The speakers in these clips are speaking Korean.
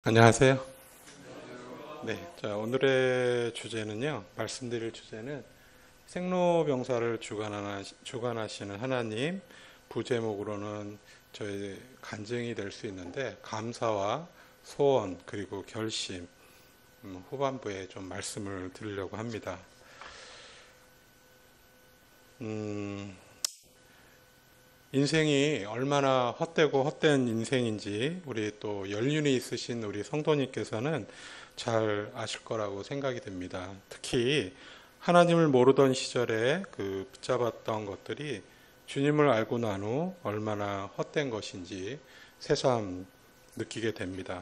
안녕하세요. 네, 자, 오늘의 주제는요, 말씀드릴 주제는 생로병사를 주관하시는 하나님, 부제목으로는 저의 간증이 될 수 있는데, 감사와 소원, 그리고 결심, 후반부에 좀 말씀을 드리려고 합니다. 인생이 얼마나 헛되고 헛된 인생인지 우리 또 연륜이 있으신 우리 성도님께서는 잘 아실 거라고 생각이 됩니다. 특히 하나님을 모르던 시절에 그 붙잡았던 것들이 주님을 알고 난 후 얼마나 헛된 것인지 새삼 느끼게 됩니다.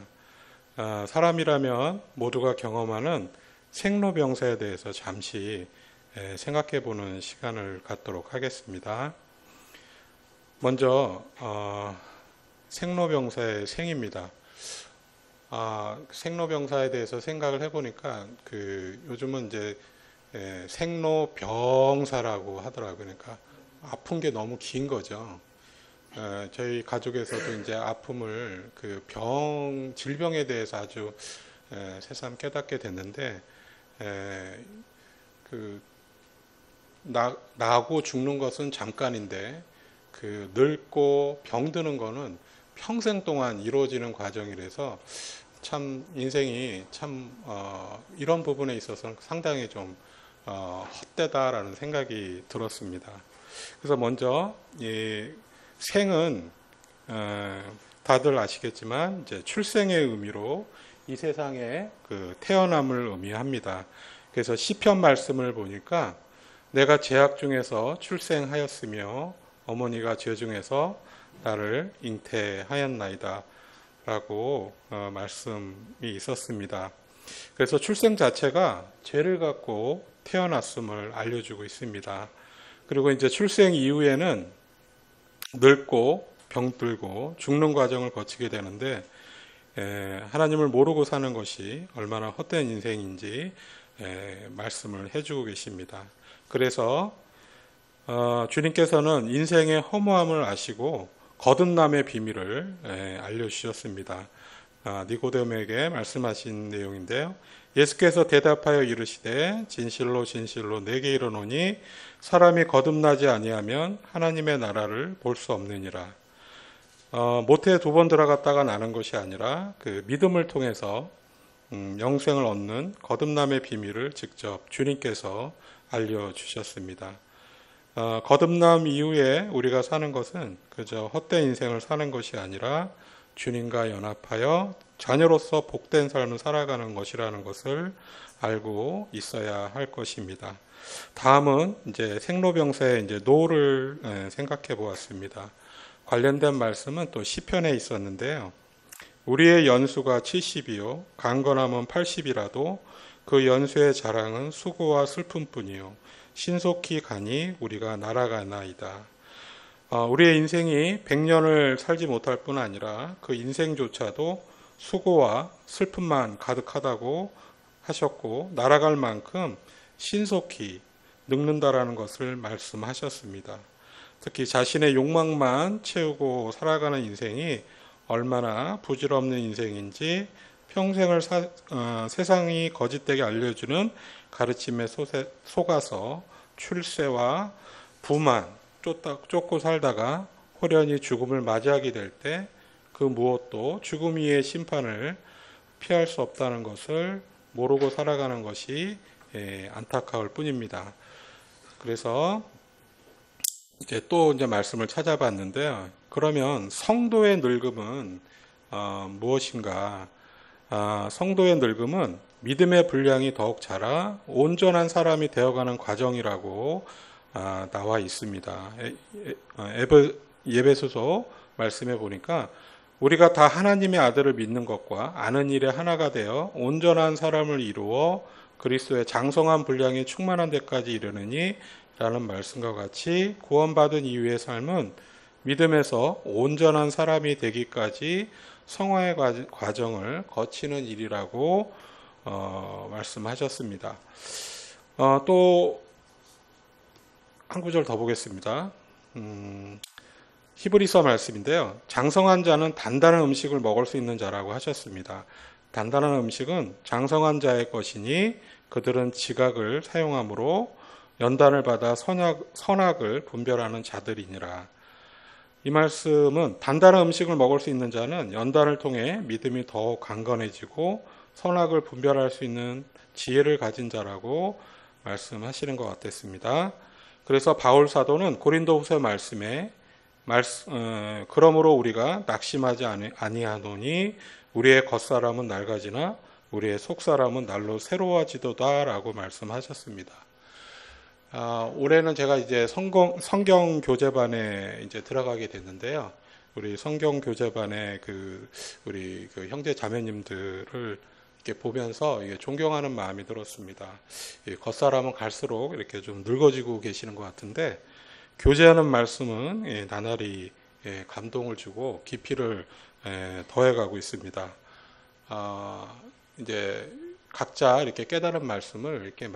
사람이라면 모두가 경험하는 생로병사에 대해서 잠시 생각해 보는 시간을 갖도록 하겠습니다. 먼저 생로병사의 생입니다. 생로병사에 대해서 생각을 해보니까 요즘은 이제 생로병사라고 하더라고요. 그러니까 아픈 게 너무 긴 거죠. 저희 가족에서도 이제 아픔을 질병에 대해서 아주 새삼 깨닫게 됐는데 나고 죽는 것은 잠깐인데 늙고 병드는 거는 평생 동안 이루어지는 과정이라서 참 인생이 이런 부분에 있어서 상당히 좀 헛되다라는 생각이 들었습니다. 그래서 먼저 이 생은 다들 아시겠지만 이제 출생의 의미로 이 세상에 태어남을 의미합니다. 그래서 시편 말씀을 보니까 내가 제약 중에서 출생하였으며 어머니가 죄 중에서 나를 잉태하였나이다 라고 말씀이 있었습니다. 그래서 출생 자체가 죄를 갖고 태어났음을 알려주고 있습니다. 그리고 이제 출생 이후에는 늙고 병들고 죽는 과정을 거치게 되는데 하나님을 모르고 사는 것이 얼마나 헛된 인생인지 말씀을 해주고 계십니다. 그래서 주님께서는 인생의 허무함을 아시고 거듭남의 비밀을 알려주셨습니다. 니고데모에게 말씀하신 내용인데요. 예수께서 대답하여 이르시되 진실로 진실로 내게 이르노니 사람이 거듭나지 아니하면 하나님의 나라를 볼 수 없느니라. 모태에 2번 들어갔다가 나는 것이 아니라 그 믿음을 통해서 영생을 얻는 거듭남의 비밀을 직접 주님께서 알려주셨습니다. 거듭남 이후에 우리가 사는 것은 그저 헛된 인생을 사는 것이 아니라 주님과 연합하여 자녀로서 복된 삶을 살아가는 것이라는 것을 알고 있어야 할 것입니다. 다음은 이제 생로병사의 이제 노를 생각해 보았습니다. 관련된 말씀은 또 시편에 있었는데요. 우리의 연수가 70이요 강건함은 80이라도 그 연수의 자랑은 수고와 슬픔뿐이요 신속히 가니 우리가 날아가나이다. 우리의 인생이 100년을 살지 못할 뿐 아니라 그 인생조차도 수고와 슬픔만 가득하다고 하셨고 날아갈 만큼 신속히 늙는다라는 것을 말씀하셨습니다. 특히 자신의 욕망만 채우고 살아가는 인생이 얼마나 부질없는 인생인지 평생을 세상이 거짓되게 알려주는 가르침에 속아서 출세와 부만 쫓고 살다가 호련히 죽음을 맞이하게 될 때 그 무엇도 죽음 위의 심판을 피할 수 없다는 것을 모르고 살아가는 것이 안타까울 뿐입니다. 그래서 이제 말씀을 찾아봤는데요. 그러면 성도의 늙음은 무엇인가? 성도의 늙음은 믿음의 분량이 더욱 자라 온전한 사람이 되어가는 과정이라고 나와 있습니다. 예배소서 말씀해 보니까 우리가 다 하나님의 아들을 믿는 것과 아는 일에 하나가 되어 온전한 사람을 이루어 그리스도의 장성한 분량이 충만한 데까지 이르느니 라는 말씀과 같이 구원받은 이후의 삶은 믿음에서 온전한 사람이 되기까지 성화의 과정을 거치는 일이라고 말씀하셨습니다. 또 한 구절 더 보겠습니다. 히브리서 말씀인데요. 장성한 자는 단단한 음식을 먹을 수 있는 자라고 하셨습니다. 단단한 음식은 장성한 자의 것이니 그들은 지각을 사용함으로 연단을 받아 선악을 분별하는 자들이니라. 이 말씀은 단단한 음식을 먹을 수 있는 자는 연단을 통해 믿음이 더욱 강건해지고 선악을 분별할 수 있는 지혜를 가진 자라고 말씀하시는 것 같았습니다. 그래서 바울 사도는 고린도후서 말씀에 그러므로 우리가 낙심하지 아니하노니 우리의 겉사람은 낡아지나 우리의 속사람은 날로 새로워지도다라고 말씀하셨습니다. 올해는 제가 이제 성경 교재반에 이제 들어가게 됐는데요. 우리 성경 교재반에 우리 형제 자매님들을 이렇게 보면서 존경하는 마음이 들었습니다. 겉사람은 갈수록 이렇게 좀 늙어지고 계시는 것 같은데 교제하는 말씀은 나날이 감동을 주고 깊이를 더해가고 있습니다. 이제 각자 이렇게 깨달은 말씀을 이렇게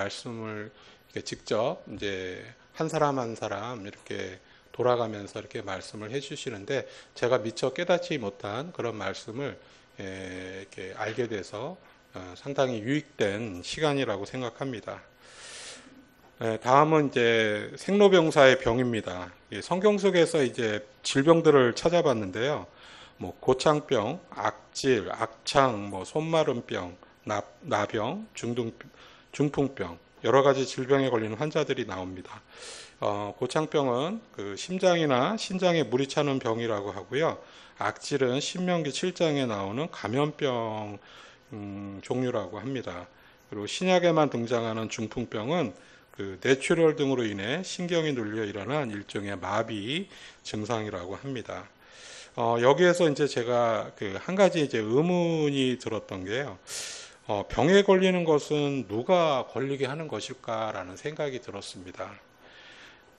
직접 이제 한 사람 한 사람 이렇게 돌아가면서 이렇게 말씀을 해주시는데 제가 미처 깨닫지 못한 그런 말씀을 이렇게 알게 돼서 상당히 유익된 시간이라고 생각합니다. 다음은 이제 생로병사의 병입니다. 성경 속에서 이제 질병들을 찾아봤는데요. 뭐 고창병, 악질, 악창, 뭐 손마름병, 나병, 중풍병 여러 가지 질병에 걸리는 환자들이 나옵니다. 고창병은 그 심장이나 신장에 물이 차는 병이라고 하고요. 악질은 신명기 7장에 나오는 감염병 종류라고 합니다. 그리고 신약에만 등장하는 중풍병은 그 뇌출혈 등으로 인해 신경이 눌려 일어난 일종의 마비 증상이라고 합니다. 여기에서 이제 제가 한 가지 이제 의문이 들었던 게요. 병에 걸리는 것은 누가 걸리게 하는 것일까라는 생각이 들었습니다.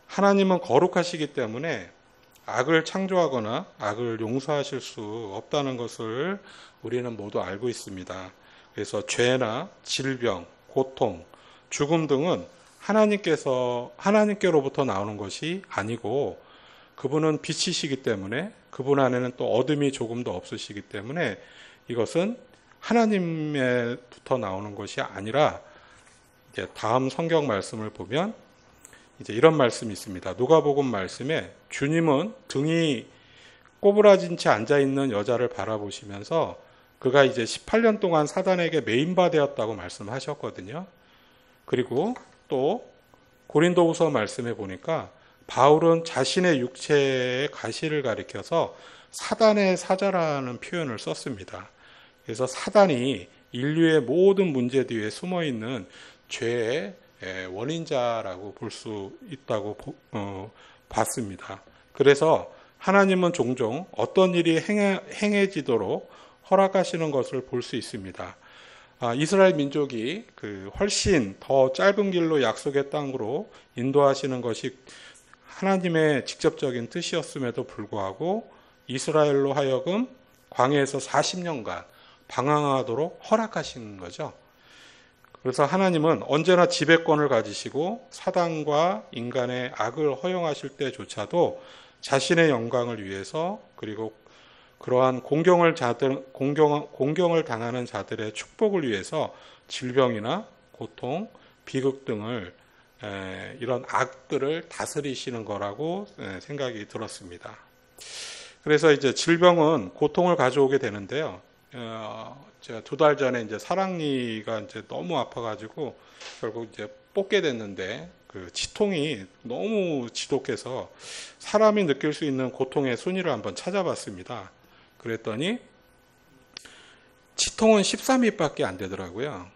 하나님은 거룩하시기 때문에 악을 창조하거나 악을 용서하실 수 없다는 것을 우리는 모두 알고 있습니다. 그래서 죄나 질병, 고통, 죽음 등은 하나님께로부터 나오는 것이 아니고 그분은 빛이시기 때문에 그분 안에는 또 어둠이 조금도 없으시기 때문에 이것은 하나님에부터 나오는 것이 아니라 이제 다음 성경 말씀을 보면 이제 이런 말씀이 있습니다. 누가복음 말씀에 주님은 등이 꼬부라진 채 앉아 있는 여자를 바라보시면서 그가 이제 18년 동안 사단에게 매인바되었다고 말씀하셨거든요. 그리고 또 고린도후서 말씀에 보니까 바울은 자신의 육체의 가시를 가리켜서 사단의 사자라는 표현을 썼습니다. 그래서 사단이 인류의 모든 문제 뒤에 숨어 있는 죄의 원인자라고 볼 수 있다고 봤습니다. 그래서 하나님은 종종 어떤 일이 행해지도록 허락하시는 것을 볼 수 있습니다. 이스라엘 민족이 훨씬 더 짧은 길로 약속의 땅으로 인도하시는 것이 하나님의 직접적인 뜻이었음에도 불구하고 이스라엘로 하여금 광야에서 40년간 방황하도록 허락하신 거죠. 그래서 하나님은 언제나 지배권을 가지시고 사단과 인간의 악을 허용하실 때조차도 자신의 영광을 위해서 그리고 그러한 공경을 당하는 자들의 축복을 위해서 질병이나 고통, 비극 등을 이런 악들을 다스리시는 거라고 생각이 들었습니다. 그래서 이제 질병은 고통을 가져오게 되는데요. 제가 2달 전에 이제 사랑니가 이제 너무 아파가지고 결국 이제 뽑게 됐는데 그 치통이 너무 지독해서 사람이 느낄 수 있는 고통의 순위를 한번 찾아봤습니다. 그랬더니 치통은 13위밖에 안 되더라고요.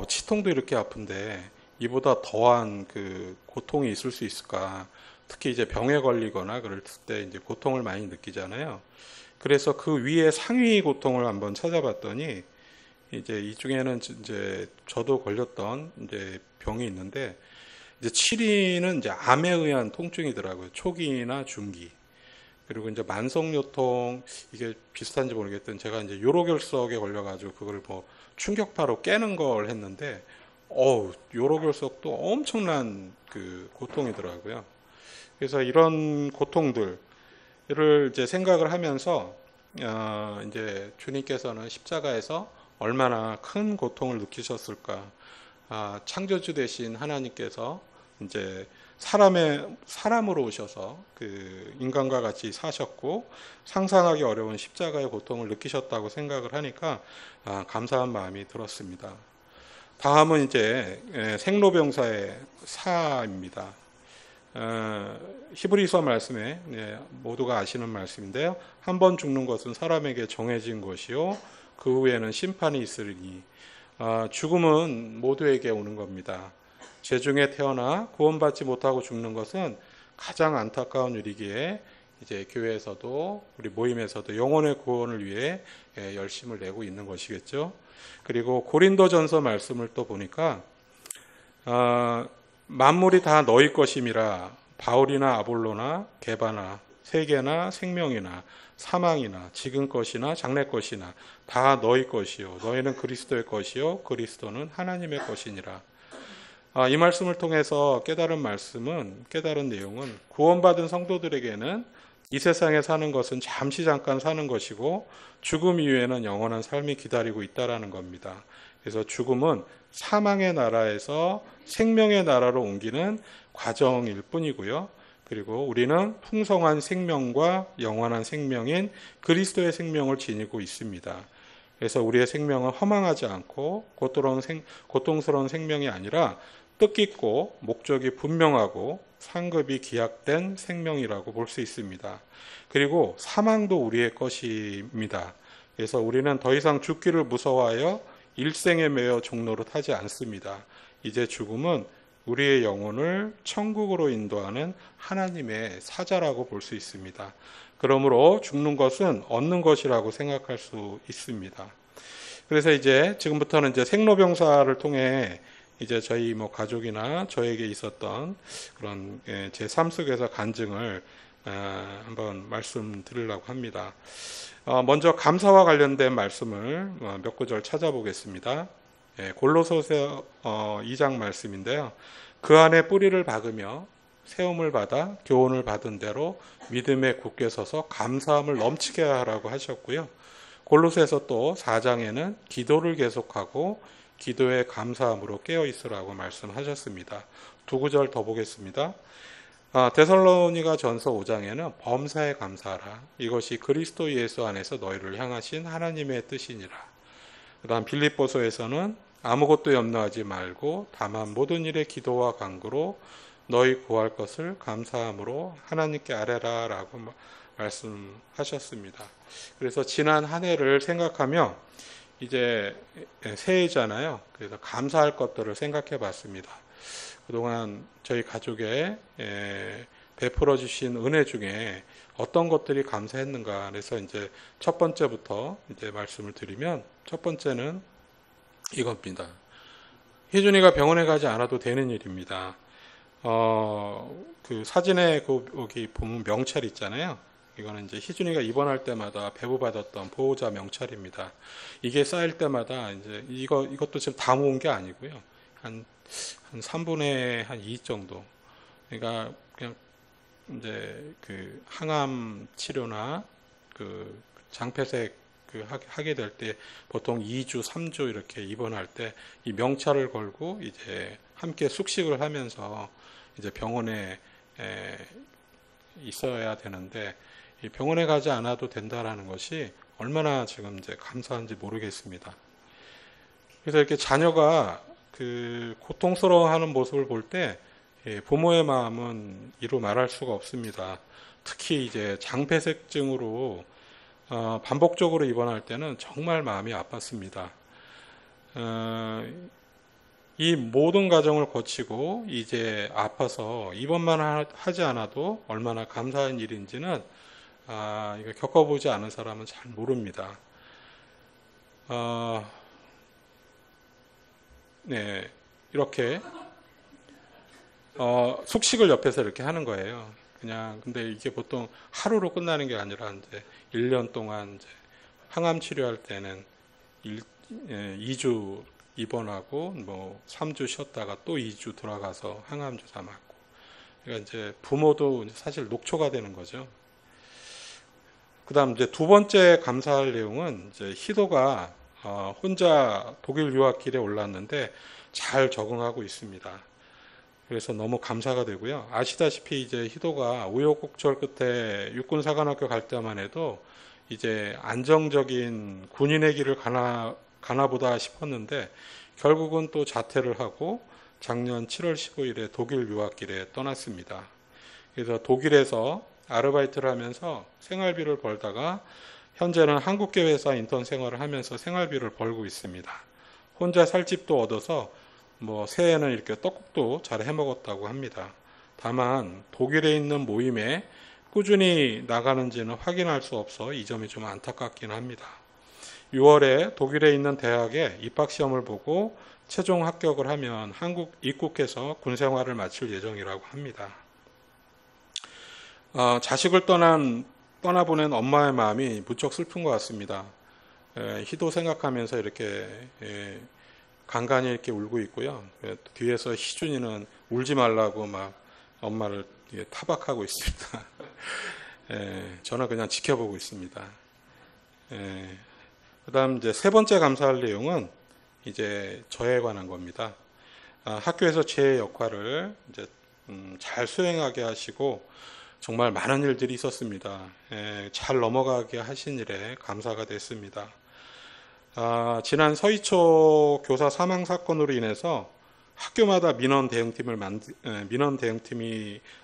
치통도 이렇게 아픈데 이보다 더한 그 고통이 있을 수 있을까? 특히 이제 병에 걸리거나 그럴 때 이제 고통을 많이 느끼잖아요. 그래서 그 위에 상위 고통을 한번 찾아봤더니 이제 이 중에는 이제 저도 걸렸던 이제 병이 있는데 이제 7위는 이제 암에 의한 통증이더라고요. 초기나 중기. 그리고 이제 만성요통 이게 비슷한지 모르겠던 제가 이제 요로결석에 걸려가지고 그걸 뭐 충격파로 깨는 걸 했는데 요로결석도 엄청난 그 고통이더라고요. 그래서 이런 고통들 이제 생각을 하면서 이제 주님께서는 십자가에서 얼마나 큰 고통을 느끼셨을까. 창조주 되신 하나님께서 이제 사람으로 오셔서 그 인간과 같이 사셨고 상상하기 어려운 십자가의 고통을 느끼셨다고 생각을 하니까 감사한 마음이 들었습니다. 다음은 이제 생로병사의 사입니다. 히브리서 말씀에 모두가 아시는 말씀인데요. 한 번 죽는 것은 사람에게 정해진 것이요 그 후에는 심판이 있으리니 죽음은 모두에게 오는 겁니다. 죄 중에 태어나 구원받지 못하고 죽는 것은 가장 안타까운 일이기에 이제 교회에서도 우리 모임에서도 영혼의 구원을 위해 열심을 내고 있는 것이겠죠. 그리고 고린도전서 말씀을 또 보니까 만물이 다 너희 것임이라 바울이나 아볼로나 게바나 세계나 생명이나 사망이나 지금 것이나 장래 것이나 다 너희 것이요 너희는 그리스도의 것이요 그리스도는 하나님의 것이니라. 이 말씀을 통해서 깨달은 내용은 구원받은 성도들에게는 이 세상에 사는 것은 잠깐 사는 것이고 죽음 이후에는 영원한 삶이 기다리고 있다라는 겁니다. 그래서 죽음은 사망의 나라에서 생명의 나라로 옮기는 과정일 뿐이고요. 그리고 우리는 풍성한 생명과 영원한 생명인 그리스도의 생명을 지니고 있습니다. 그래서 우리의 생명은 허망하지 않고 고통스러운 생명이 아니라 뜻깊고 목적이 분명하고 상급이 기약된 생명이라고 볼 수 있습니다. 그리고 사망도 우리의 것입니다. 그래서 우리는 더 이상 죽기를 무서워하여 일생에 매여 종노릇하지 않습니다. 이제 죽음은 우리의 영혼을 천국으로 인도하는 하나님의 사자라고 볼 수 있습니다. 그러므로 죽는 것은 얻는 것이라고 생각할 수 있습니다. 그래서 이제 지금부터는 이제 생로병사를 통해 이제 저희 가족이나 저에게 있었던 그런 제 삶 속에서 간증을 한번 말씀드리려고 합니다. 먼저 감사와 관련된 말씀을 몇 구절 찾아보겠습니다. 골로새서 2장 말씀인데요. 그 안에 뿌리를 박으며 세움을 받아 교훈을 받은 대로 믿음에 굳게 서서 감사함을 넘치게 하라고 하셨고요. 골로새서 또 4장에는 기도를 계속하고 기도에 감사함으로 깨어 있으라고 말씀하셨습니다. 두 구절 더 보겠습니다. 데살로니가 전서 5장에는 범사에 감사하라. 이것이 그리스도 예수 안에서 너희를 향하신 하나님의 뜻이니라. 그 다음 빌립보서에서는 아무것도 염려하지 말고 다만 모든 일에 기도와 간구로 너희 구할 것을 감사함으로 하나님께 아뢰라 라고 말씀하셨습니다. 그래서 지난 한 해를 생각하며 이제 새해잖아요. 그래서 감사할 것들을 생각해 봤습니다. 그동안 저희 가족에 베풀어 주신 은혜 중에 어떤 것들이 감사했는가. 그래서 이제 첫 번째부터 이제 말씀을 드리면 첫 번째는 이겁니다. 희준이가 병원에 가지 않아도 되는 일입니다. 그 사진에 거기 보면 명찰 있잖아요. 이거는 이제 희준이가 입원할 때마다 배부받았던 보호자 명찰입니다. 이게 쌓일 때마다 이제 이것도 지금 다 모은 게 아니고요. 한 3분의 한 2 정도. 그러니까 그냥 이제 그 항암 치료나 그 장폐색 하게 될 때 보통 2주, 3주 이렇게 입원할 때 이 명찰을 걸고 이제 함께 숙식을 하면서 이제 병원에 있어야 되는데 이 병원에 가지 않아도 된다라는 것이 얼마나 지금 이제 감사한지 모르겠습니다. 그래서 이렇게 자녀가 그 고통스러워하는 모습을 볼 때 부모의 마음은 이루 말할 수가 없습니다. 특히 이제 장폐색증으로 반복적으로 입원할 때는 정말 마음이 아팠습니다. 이 모든 과정을 거치고 이제 아파서 입원만 하지 않아도 얼마나 감사한 일인지는 이거 겪어보지 않은 사람은 잘 모릅니다. 네, 이렇게 숙식을 옆에서 이렇게 하는 거예요. 그냥 근데 이게 보통 하루로 끝나는 게 아니라 이제 1년 동안 이제 항암 치료할 때는 2주 입원하고 뭐 3주 쉬었다가 또 2주 돌아가서 항암 주사 맞고. 그러니까 이제 부모도 사실 녹초가 되는 거죠. 그다음 이제 두 번째 감사할 내용은 이제 희도가 혼자 독일 유학길에 올랐는데 잘 적응하고 있습니다. 그래서 너무 감사가 되고요. 아시다시피 이제 희도가 우여곡절 끝에 육군사관학교 갈 때만 해도 이제 안정적인 군인의 길을 가나 보다 싶었는데 결국은 또 자퇴를 하고 작년 7월 15일에 독일 유학길에 떠났습니다. 그래서 독일에서 아르바이트를 하면서 생활비를 벌다가 현재는 한국계 회사 인턴 생활을 하면서 생활비를 벌고 있습니다. 혼자 살 집도 얻어서 뭐 새해에는 이렇게 떡국도 잘 해먹었다고 합니다. 다만 독일에 있는 모임에 꾸준히 나가는지는 확인할 수 없어 이 점이 좀 안타깝긴 합니다. 6월에 독일에 있는 대학에 입학시험을 보고 최종 합격을 하면 한국 입국해서 군생활을 마칠 예정이라고 합니다. 자식을 떠나보낸 엄마의 마음이 무척 슬픈 것 같습니다. 희도 생각하면서 이렇게 간간히 이렇게 울고 있고요. 뒤에서 희준이는 울지 말라고 막 엄마를 타박하고 있습니다. 저는 그냥 지켜보고 있습니다. 그다음 이제 세 번째 감사할 내용은 이제 저에 관한 겁니다. 학교에서 제 역할을 이제 잘 수행하게 하시고 정말 많은 일들이 있었습니다. 잘 넘어가게 하신 일에 감사가 됐습니다. 지난 서희초 교사 사망 사건으로 인해서 학교마다 민원 대응팀이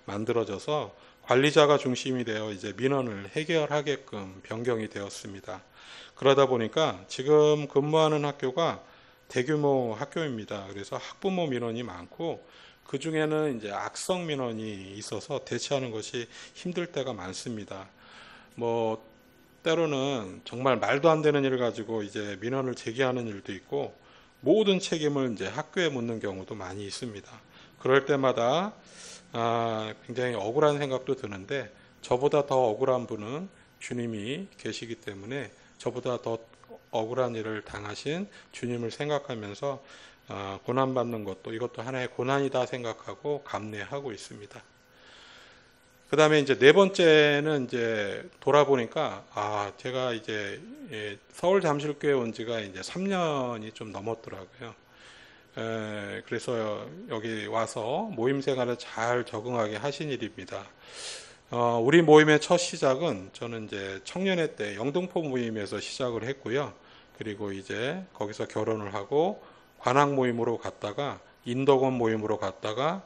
만들어져서 관리자가 중심이 되어 이제 민원을 해결하게끔 변경이 되었습니다. 그러다 보니까 지금 근무하는 학교가 대규모 학교입니다. 그래서 학부모 민원이 많고 그 중에는 이제 악성 민원이 있어서 대처하는 것이 힘들 때가 많습니다. 뭐 때로는 정말 말도 안 되는 일을 가지고 이제 민원을 제기하는 일도 있고 모든 책임을 이제 학교에 묻는 경우도 많이 있습니다. 그럴 때마다 굉장히 억울한 생각도 드는데 저보다 더 억울한 분은 주님이 계시기 때문에 저보다 더 억울한 일을 당하신 주님을 생각하면서 고난받는 것도 이것도 하나의 고난이다 생각하고 감내하고 있습니다. 그 다음에 이제 네 번째는 이제 돌아보니까 제가 이제 서울 잠실교회 온 지가 이제 3년이 좀 넘었더라고요. 그래서 여기 와서 모임 생활을 잘 적응하게 하신 일입니다. 우리 모임의 첫 시작은 저는 이제 청년회 때 영등포 모임에서 시작을 했고요. 그리고 이제 거기서 결혼을 하고 관악 모임으로 갔다가 인덕원 모임으로 갔다가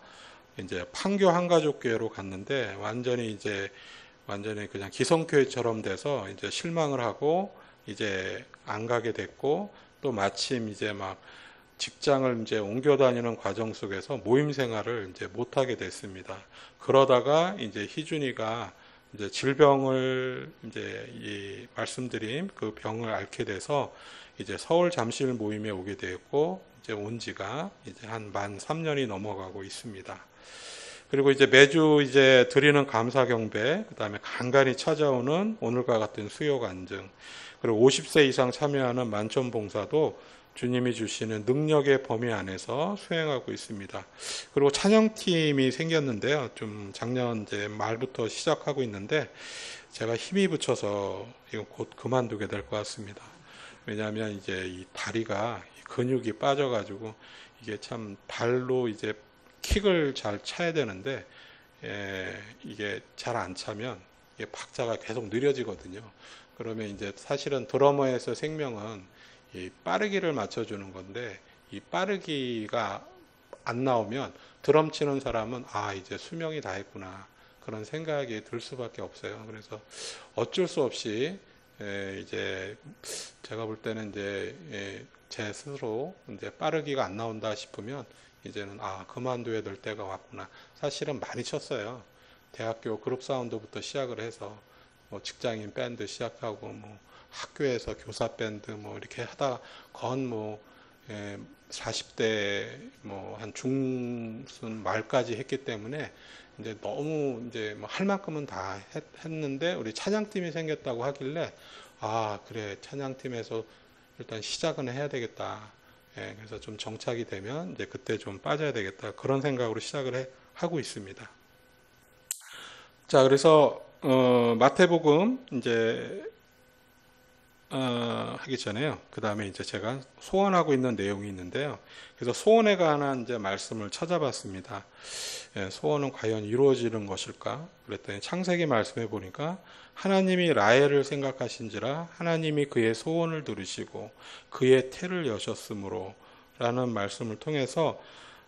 이제 판교 한가족교회로 갔는데 완전히 그냥 기성교회처럼 돼서 이제 실망을 하고 이제 안 가게 됐고 또 마침 이제 막 직장을 이제 옮겨 다니는 과정 속에서 모임 생활을 이제 못 하게 됐습니다. 그러다가 이제 희준이가 이제 질병을 이제 말씀드린 그 병을 앓게 돼서 이제 서울 잠실 모임에 오게 되었고 이제 온 지가 이제 한 만 3년이 넘어가고 있습니다. 그리고 이제 매주 이제 드리는 감사 경배, 그다음에 간간히 찾아오는 오늘과 같은 수요 간증, 그리고 50세 이상 참여하는 만점 봉사도 주님이 주시는 능력의 범위 안에서 수행하고 있습니다. 그리고 찬양팀이 생겼는데요. 좀 작년 이제 말부터 시작하고 있는데 제가 힘이 붙여서 이건 곧 그만두게 될 것 같습니다. 왜냐하면 이제 이 다리가 근육이 빠져가지고 이게 참 발로 이제 킥을 잘 차야 되는데 이게 잘 안 차면 이게 박자가 계속 느려지거든요. 그러면 이제 사실은 드러머에서 생명은 이 빠르기를 맞춰주는 건데 이 빠르기가 안 나오면 드럼 치는 사람은 이제 수명이 다 했구나 그런 생각이 들 수밖에 없어요. 그래서 어쩔 수 없이 이제 제가 볼 때는 이제 제 스스로 이제 빠르기가 안 나온다 싶으면 이제는 그만둬야 될 때가 왔구나. 사실은 많이 쳤어요. 대학교 그룹 사운드부터 시작을 해서 뭐 직장인 밴드 시작하고 뭐 학교에서 교사 밴드 뭐 이렇게 하다 건 40대 뭐 한 중순 말까지 했기 때문에 이제 너무 이제 뭐 할 만큼은 다 했는데 우리 찬양팀이 생겼다고 하길래 그래 찬양팀에서 일단 시작은 해야 되겠다. 그래서 좀 정착이 되면 이제 그때 좀 빠져야 되겠다. 그런 생각으로 시작을 하고 있습니다. 자, 그래서 마태복음 이제 하기 전에요. 그 다음에 이제 제가 소원하고 있는 내용이 있는데요. 그래서 소원에 관한 이제 말씀을 찾아봤습니다. 예, 소원은 과연 이루어지는 것일까? 그랬더니 창세기 말씀해 보니까 하나님이 라헬을 생각하신지라 하나님이 그의 소원을 들으시고 그의 태를 여셨으므로 라는 말씀을 통해서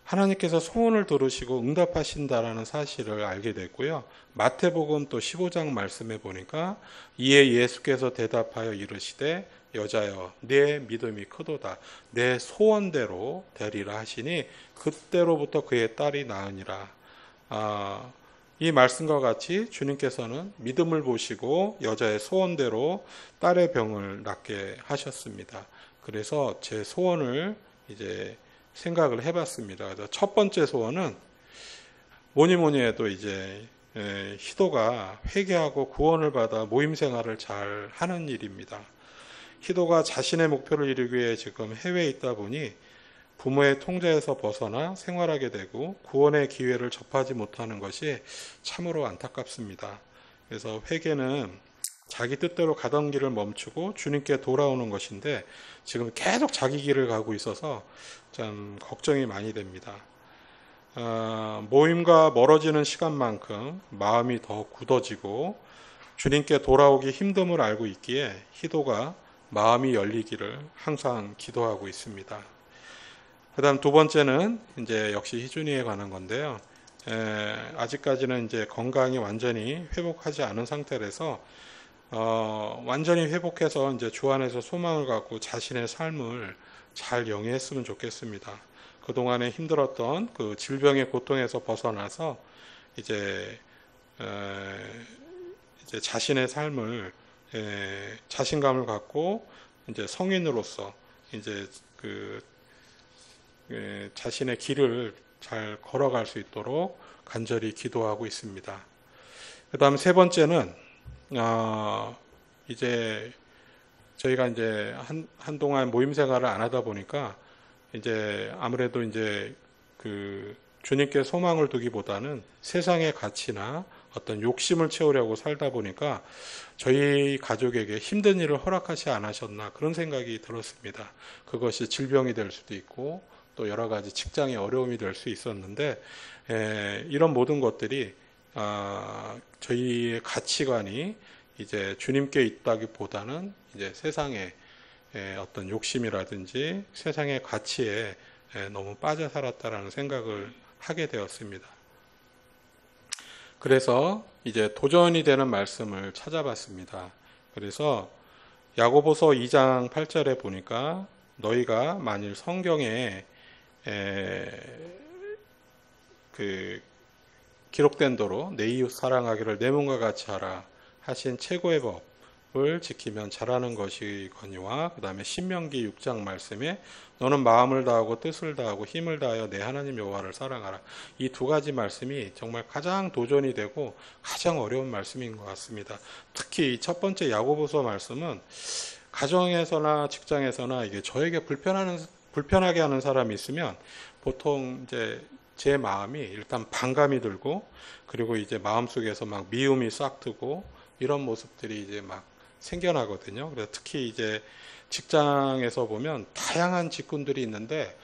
하나님께서 소원을 들으시고 응답하신다라는 사실을 알게 됐고요. 마태복음 또 15장 말씀해 보니까 이에 예수께서 대답하여 이르시되 여자여 내 믿음이 크도다 내 소원대로 되리라 하시니 그때로부터 그의 딸이 나으니라. 이 말씀과 같이 주님께서는 믿음을 보시고 여자의 소원대로 딸의 병을 낫게 하셨습니다. 그래서 제 소원을 이제 생각을 해봤습니다. 그래서 첫 번째 소원은 뭐니 해도 이제 희도가 회개하고 구원을 받아 모임 생활을 잘 하는 일입니다. 희도가 자신의 목표를 이루기 위해 지금 해외에 있다 보니 부모의 통제에서 벗어나 생활하게 되고 구원의 기회를 접하지 못하는 것이 참으로 안타깝습니다. 그래서 회개는 자기 뜻대로 가던 길을 멈추고 주님께 돌아오는 것인데 지금 계속 자기 길을 가고 있어서 참 걱정이 많이 됩니다. 모임과 멀어지는 시간만큼 마음이 더 굳어지고 주님께 돌아오기 힘듦을 알고 있기에 희도가 마음이 열리기를 항상 기도하고 있습니다. 그 다음 두 번째는 이제 역시 희준이에 관한 건데요. 아직까지는 이제 건강이 완전히 회복하지 않은 상태라서 완전히 회복해서 이제 주 안에서 소망을 갖고 자신의 삶을 잘 영위했으면 좋겠습니다. 그동안에 힘들었던 그 질병의 고통에서 벗어나서 이제 자신의 삶을 자신감을 갖고 이제 성인으로서 이제 자신의 길을 잘 걸어갈 수 있도록 간절히 기도하고 있습니다. 그 다음 세 번째는 이제 저희가 이제 한동안 모임 생활을 안 하다 보니까 이제 아무래도 이제 그 주님께 소망을 두기보다는 세상의 가치나 어떤 욕심을 채우려고 살다 보니까 저희 가족에게 힘든 일을 허락하지 않으셨나 그런 생각이 들었습니다. 그것이 질병이 될 수도 있고 또 여러 가지 직장의 어려움이 될 수 있었는데 이런 모든 것들이 저희의 가치관이 이제 주님께 있다기보다는 이제 세상의 어떤 욕심이라든지 세상의 가치에 너무 빠져 살았다라는 생각을 하게 되었습니다. 그래서 이제 도전이 되는 말씀을 찾아봤습니다. 그래서 야고보서 2장 8절에 보니까 너희가 만일 성경에 기록된 도로 내 이웃 사랑하기를 내 몸과 같이 하라 하신 최고의 법을 지키면 잘하는 것이거니와 그 다음에 신명기 6장 말씀에 너는 마음을 다하고 뜻을 다하고 힘을 다하여 내 하나님 여호와를 사랑하라. 이 두 가지 말씀이 정말 가장 도전이 되고 가장 어려운 말씀인 것 같습니다. 특히 첫 번째 야고보서 말씀은 가정에서나 직장에서나 이게 저에게 불편하게 하는 사람이 있으면 보통 이제 제 마음이 일단 반감이 들고 그리고 이제 마음속에서 막 미움이 싹 트고 이런 모습들이 이제 막 생겨나거든요. 그래서 특히 이제 직장에서 보면 다양한 직군들이 있는데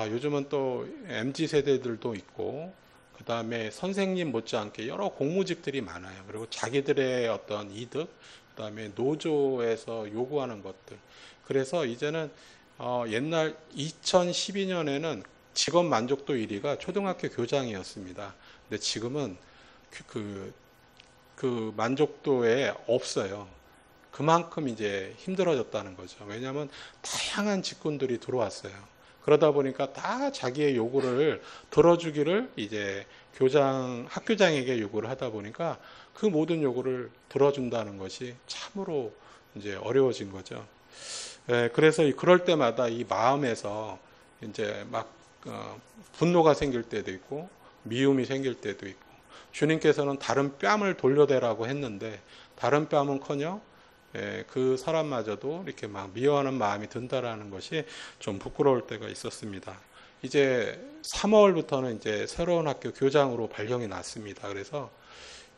요즘은 또 MZ 세대들도 있고 그 다음에 선생님 못지않게 여러 공무직들이 많아요. 그리고 자기들의 어떤 이득, 그 다음에 노조에서 요구하는 것들. 그래서 이제는 옛날 2012년에는 직업 만족도 1위가 초등학교 교장이었습니다. 근데 지금은 그 만족도에 없어요. 그만큼 이제 힘들어졌다는 거죠. 왜냐하면 다양한 직군들이 들어왔어요. 그러다 보니까 다 자기의 요구를 들어주기를 이제 학교장에게 요구를 하다 보니까 그 모든 요구를 들어준다는 것이 참으로 이제 어려워진 거죠. 그래서 그럴 때마다 이 마음에서 이제 막 분노가 생길 때도 있고 미움이 생길 때도 있고 주님께서는 다른 뺨을 돌려대라고 했는데 다른 뺨은커녕 그 사람마저도 이렇게 막 미워하는 마음이 든다라는 것이 좀 부끄러울 때가 있었습니다. 이제 3월부터는 이제 새로운 학교 교장으로 발령이 났습니다. 그래서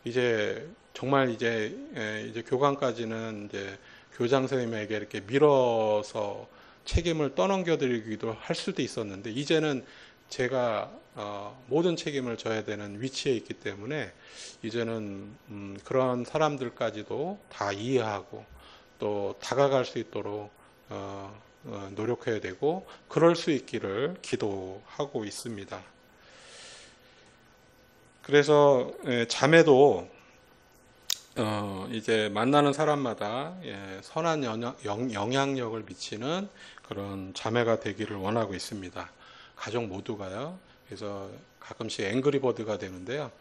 이제 정말 이제 교감까지는 이제 교장 선생님에게 이렇게 밀어서 책임을 떠넘겨드리기도 할 수도 있었는데, 이제는 제가 모든 책임을 져야 되는 위치에 있기 때문에 이제는 그런 사람들까지도 다 이해하고 또 다가갈 수 있도록 노력해야 되고, 그럴 수 있기를 기도하고 있습니다. 그래서 자매도 이제 만나는 사람마다 선한 영향력을 미치는 그런 자매가 되기를 원하고 있습니다. 가족 모두가요. 그래서 가끔씩 앵그리버드가 되는데요.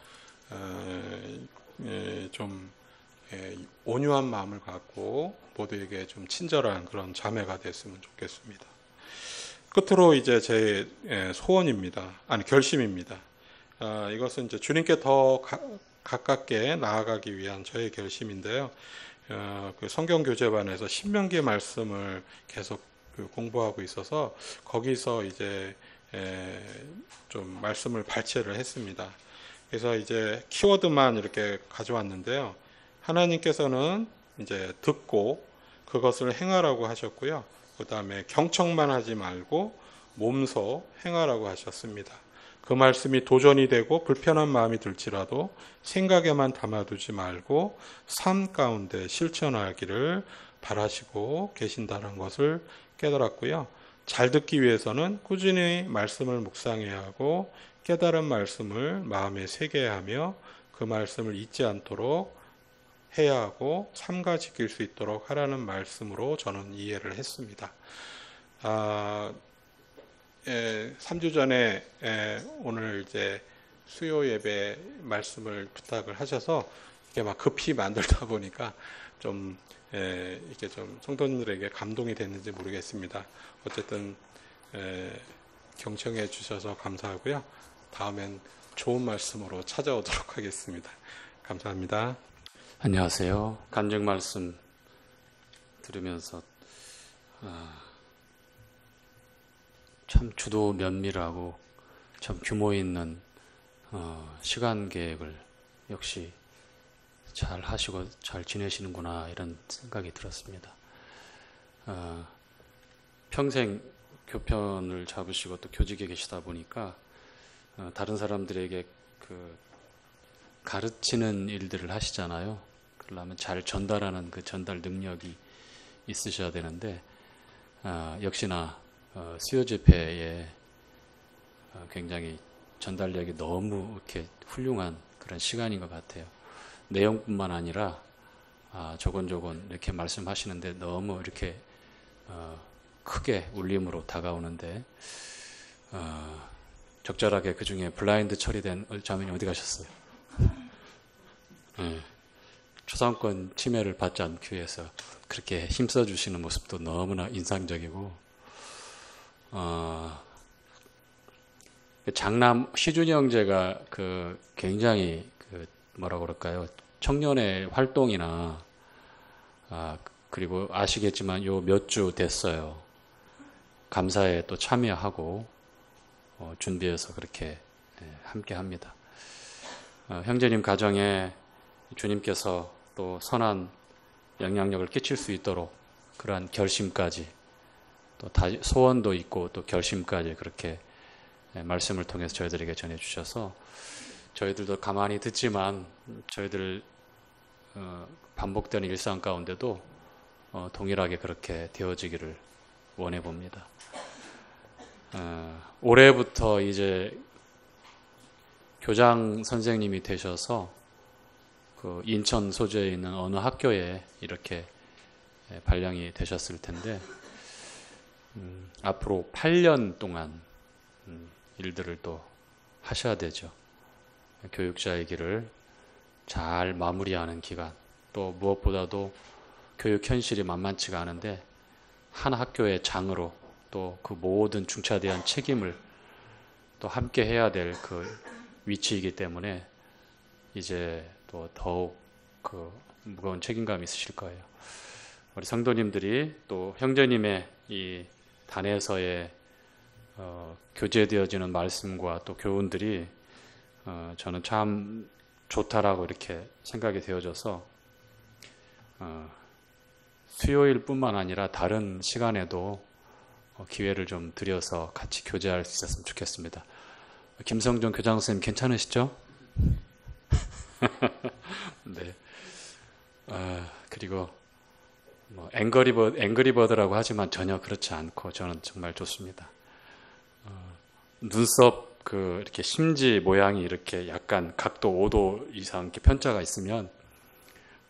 좀 온유한 마음을 갖고 모두에게 좀 친절한 그런 자매가 됐으면 좋겠습니다. 끝으로 이제 제 소원입니다. 아니, 결심입니다. 이것은 이제 주님께 더 가깝게 나아가기 위한 저의 결심인데요. 그 성경 교재반에서 신명기 말씀을 계속 공부하고 있어서 거기서 이제 좀 말씀을 발췌를 했습니다. 그래서 이제 키워드만 이렇게 가져왔는데요. 하나님께서는 이제 듣고 그것을 행하라고 하셨고요. 그 다음에 경청만 하지 말고 몸소 행하라고 하셨습니다. 그 말씀이 도전이 되고 불편한 마음이 들지라도 생각에만 담아두지 말고 삶 가운데 실천하기를 바라시고 계신다는 것을 깨달았고요. 잘 듣기 위해서는 꾸준히 말씀을 묵상해야 하고 깨달은 말씀을 마음에 새겨야 하며 그 말씀을 잊지 않도록 해야 하고 삼가 지킬 수 있도록 하라는 말씀으로 저는 이해를 했습니다. 3주 전에 오늘 이제 수요 예배 말씀을 부탁을 하셔서 이게 막 급히 만들다 보니까 좀 이렇게 좀 성도님들에게 감동이 됐는지 모르겠습니다. 어쨌든 경청해 주셔서 감사하고요. 다음엔 좋은 말씀으로 찾아오도록 하겠습니다. 감사합니다. 안녕하세요. 간증 말씀 들으면서 참 주도 면밀하고 참 규모 있는 시간 계획을 역시 잘 하시고 잘 지내시는구나 이런 생각이 들었습니다. 평생 교편을 잡으시고 또 교직에 계시다 보니까 다른 사람들에게 그 가르치는 일들을 하시잖아요. 그러려면 잘 전달하는 그 전달 능력이 있으셔야 되는데 역시나 수요 집회에 굉장히 전달력이 너무 이렇게 훌륭한 그런 시간인 것 같아요. 내용뿐만 아니라 조곤조곤 이렇게 말씀하시는데 너무 이렇게 크게 울림으로 다가오는데 적절하게 그 중에 블라인드 처리된 자매님 어디 가셨어요? 초상권 침해를 받지 않기 위해서 그렇게 힘써 주시는 모습도 너무나 인상적이고 장남 시준이 형제가 그 굉장히 그 뭐라 그럴까요? 청년의 활동이나 그리고 아시겠지만 요 몇 주 됐어요. 감사에 또 참여하고 준비해서 그렇게 함께 합니다. 형제님 가정에 주님께서 또 선한 영향력을 끼칠 수 있도록 그러한 결심까지 또 소원도 있고 또 결심까지 그렇게 말씀을 통해서 저희들에게 전해주셔서 저희들도 가만히 듣지만 저희들 반복되는 일상 가운데도 동일하게 그렇게 되어지기를 원해 봅니다. 올해부터 이제 교장 선생님이 되셔서 그 인천 소재에 있는 어느 학교에 이렇게 발령이 되셨을 텐데 앞으로 8년 동안 일들을 또 하셔야 되죠. 교육자의 길을 잘 마무리하는 기간, 또 무엇보다도 교육 현실이 만만치가 않은데 한 학교의 장으로 또 그 모든 중차대한 책임을 또 함께 해야 될 그 위치이기 때문에 이제 또 더욱 그 무거운 책임감이 있으실 거예요. 우리 성도님들이 또 형제님의 이 단에서의 교제되어지는 말씀과 또 교훈들이 저는 참 좋다라고 이렇게 생각이 되어져서 수요일뿐만 아니라 다른 시간에도 기회를 좀 드려서 같이 교제할 수 있었으면 좋겠습니다. 김성종 교장 선생님 괜찮으시죠? 네. 그리고 뭐 앵그리버드라고 하지만 전혀 그렇지 않고 저는 정말 좋습니다. 눈썹 이렇게 심지 모양이 이렇게 약간 각도 5도 이상 이렇게 편차가 있으면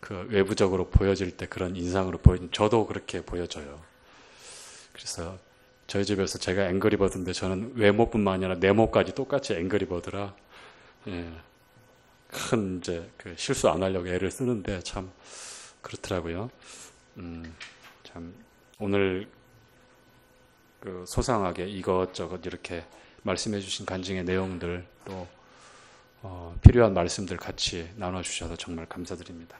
그 외부적으로 보여질 때 그런 인상으로 저도 그렇게 보여져요. 그래서 저희 집에서 제가 앵그리버드인데 저는 외모뿐만 아니라 내모까지 똑같이 앵그리버드라 큰 이제 실수 안 하려고 애를 쓰는데 참 그렇더라고요. 참 오늘 소상하게 이것저것 이렇게 말씀해 주신 간증의 내용들 또 필요한 말씀들 같이 나눠주셔서 정말 감사드립니다.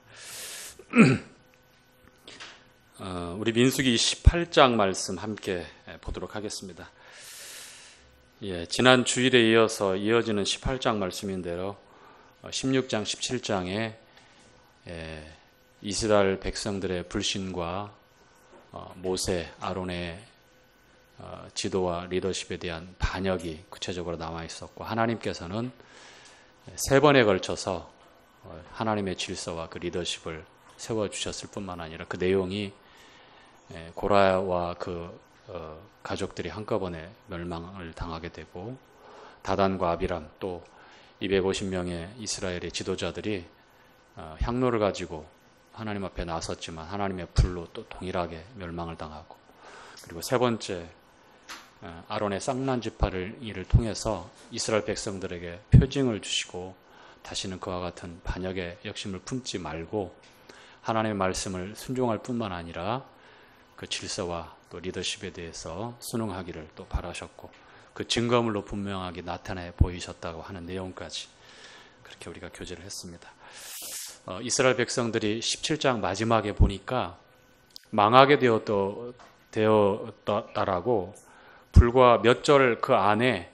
우리 민수기 18장 말씀 함께 보도록 하겠습니다. 예, 지난 주일에 이어지는 18장 말씀인데요. 16장, 17장에 이스라엘 백성들의 불신과 모세, 아론의 지도와 리더십에 대한 반역이 구체적으로 남아 있었고 하나님께서는 세 번에 걸쳐서 하나님의 질서와 그 리더십을 세워주셨을 뿐만 아니라 그 내용이 고라와 그 가족들이 한꺼번에 멸망을 당하게 되고 다단과 아비람 또 250명의 이스라엘의 지도자들이 향로를 가지고 하나님 앞에 나섰지만 하나님의 불로 또 동일하게 멸망을 당하고 그리고 세 번째 아론의 쌍난 지파를 통해서 이스라엘 백성들에게 표징을 주시고 다시는 그와 같은 반역의 욕심을 품지 말고 하나님의 말씀을 순종할 뿐만 아니라 그 질서와 또 리더십에 대해서 순응하기를 또 바라셨고 그 증거물로 분명하게 나타내 보이셨다고 하는 내용까지 그렇게 우리가 교제를 했습니다. 이스라엘 백성들이 17장 마지막에 보니까 망하게 되었다라고 불과 몇 절 그 안에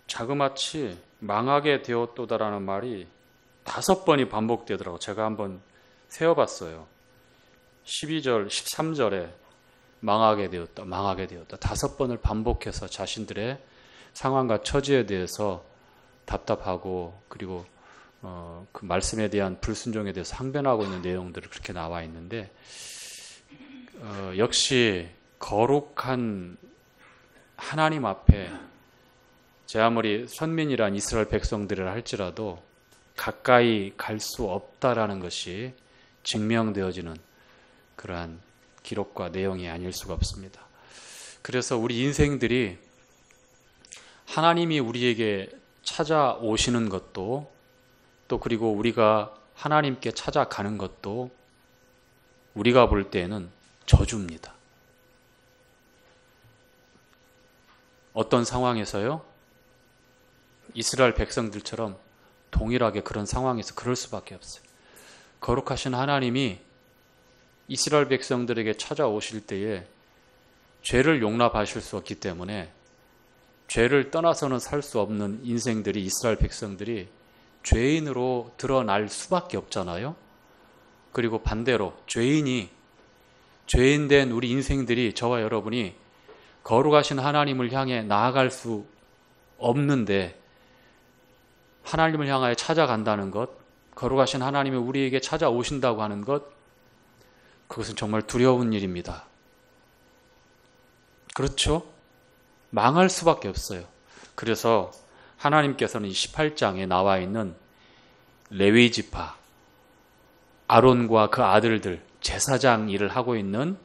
자그마치 망하게 되었도다라는 말이 5번이 반복되더라고요. 제가 한번 세어봤어요. 12절, 13절에 망하게 되었다, 망하게 되었다 5번을 반복해서 자신들의 상황과 처지에 대해서 답답하고 그리고 그 말씀에 대한 불순종에 대해서 항변하고 있는 내용들이 그렇게 나와 있는데 역시 거룩한 하나님 앞에 제 아무리 선민이란 이스라엘 백성들이라 할지라도 가까이 갈 수 없다라는 것이 증명되어지는 그러한 기록과 내용이 아닐 수가 없습니다. 그래서 우리 인생들이 하나님이 우리에게 찾아오시는 것도 또 그리고 우리가 하나님께 찾아가는 것도 우리가 볼 때에는 저주입니다. 어떤 상황에서요? 이스라엘 백성들처럼 동일하게 그런 상황에서 그럴 수밖에 없어요. 거룩하신 하나님이 이스라엘 백성들에게 찾아오실 때에 죄를 용납하실 수 없기 때문에 죄를 떠나서는 살 수 없는 인생들이 이스라엘 백성들이 죄인으로 드러날 수밖에 없잖아요. 그리고 반대로 죄인된 우리 인생들이 저와 여러분이 거룩하신 하나님을 향해 나아갈 수 없는데 하나님을 향하여 찾아간다는 것, 거룩하신 하나님이 우리에게 찾아오신다고 하는 것, 그것은 정말 두려운 일입니다. 그렇죠? 망할 수밖에 없어요. 그래서 하나님께서는 이 18장에 나와 있는 레위 지파, 아론과 그 아들들, 제사장 일을 하고 있는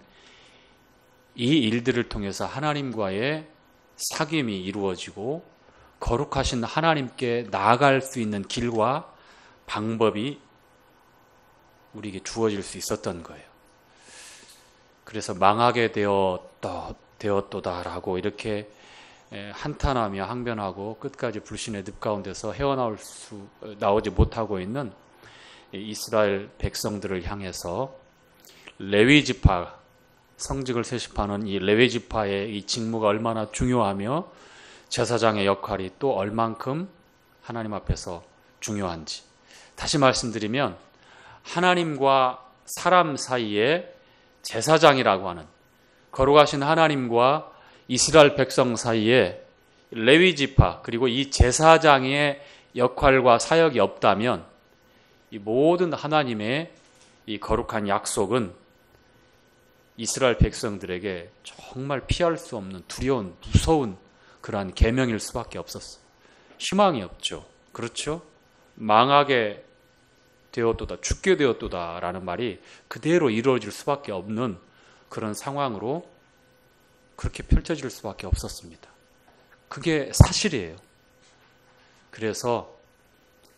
이 일들을 통해서 하나님과의 사귐이 이루어지고 거룩하신 하나님께 나아갈 수 있는 길과 방법이 우리에게 주어질 수 있었던 거예요. 그래서 망하게 되었도다라고 이렇게 한탄하며 항변하고 끝까지 불신의 늪 가운데서 나오지 못하고 있는 이스라엘 백성들을 향해서 레위 지파, 성직을 세습하는 이 레위 지파의 이 직무가 얼마나 중요하며 제사장의 역할이 또 얼만큼 하나님 앞에서 중요한지. 다시 말씀드리면 하나님과 사람 사이에 제사장이라고 하는, 거룩하신 하나님과 이스라엘 백성 사이에 레위 지파, 그리고 이 제사장의 역할과 사역이 없다면 이 모든 하나님의 이 거룩한 약속은 이스라엘 백성들에게 정말 피할 수 없는 두려운, 무서운 그러한 계명일 수밖에 없었어요. 희망이 없죠. 그렇죠? 망하게 되었도다, 죽게 되었도다 라는 말이 그대로 이루어질 수밖에 없는 그런 상황으로 그렇게 펼쳐질 수밖에 없었습니다. 그게 사실이에요. 그래서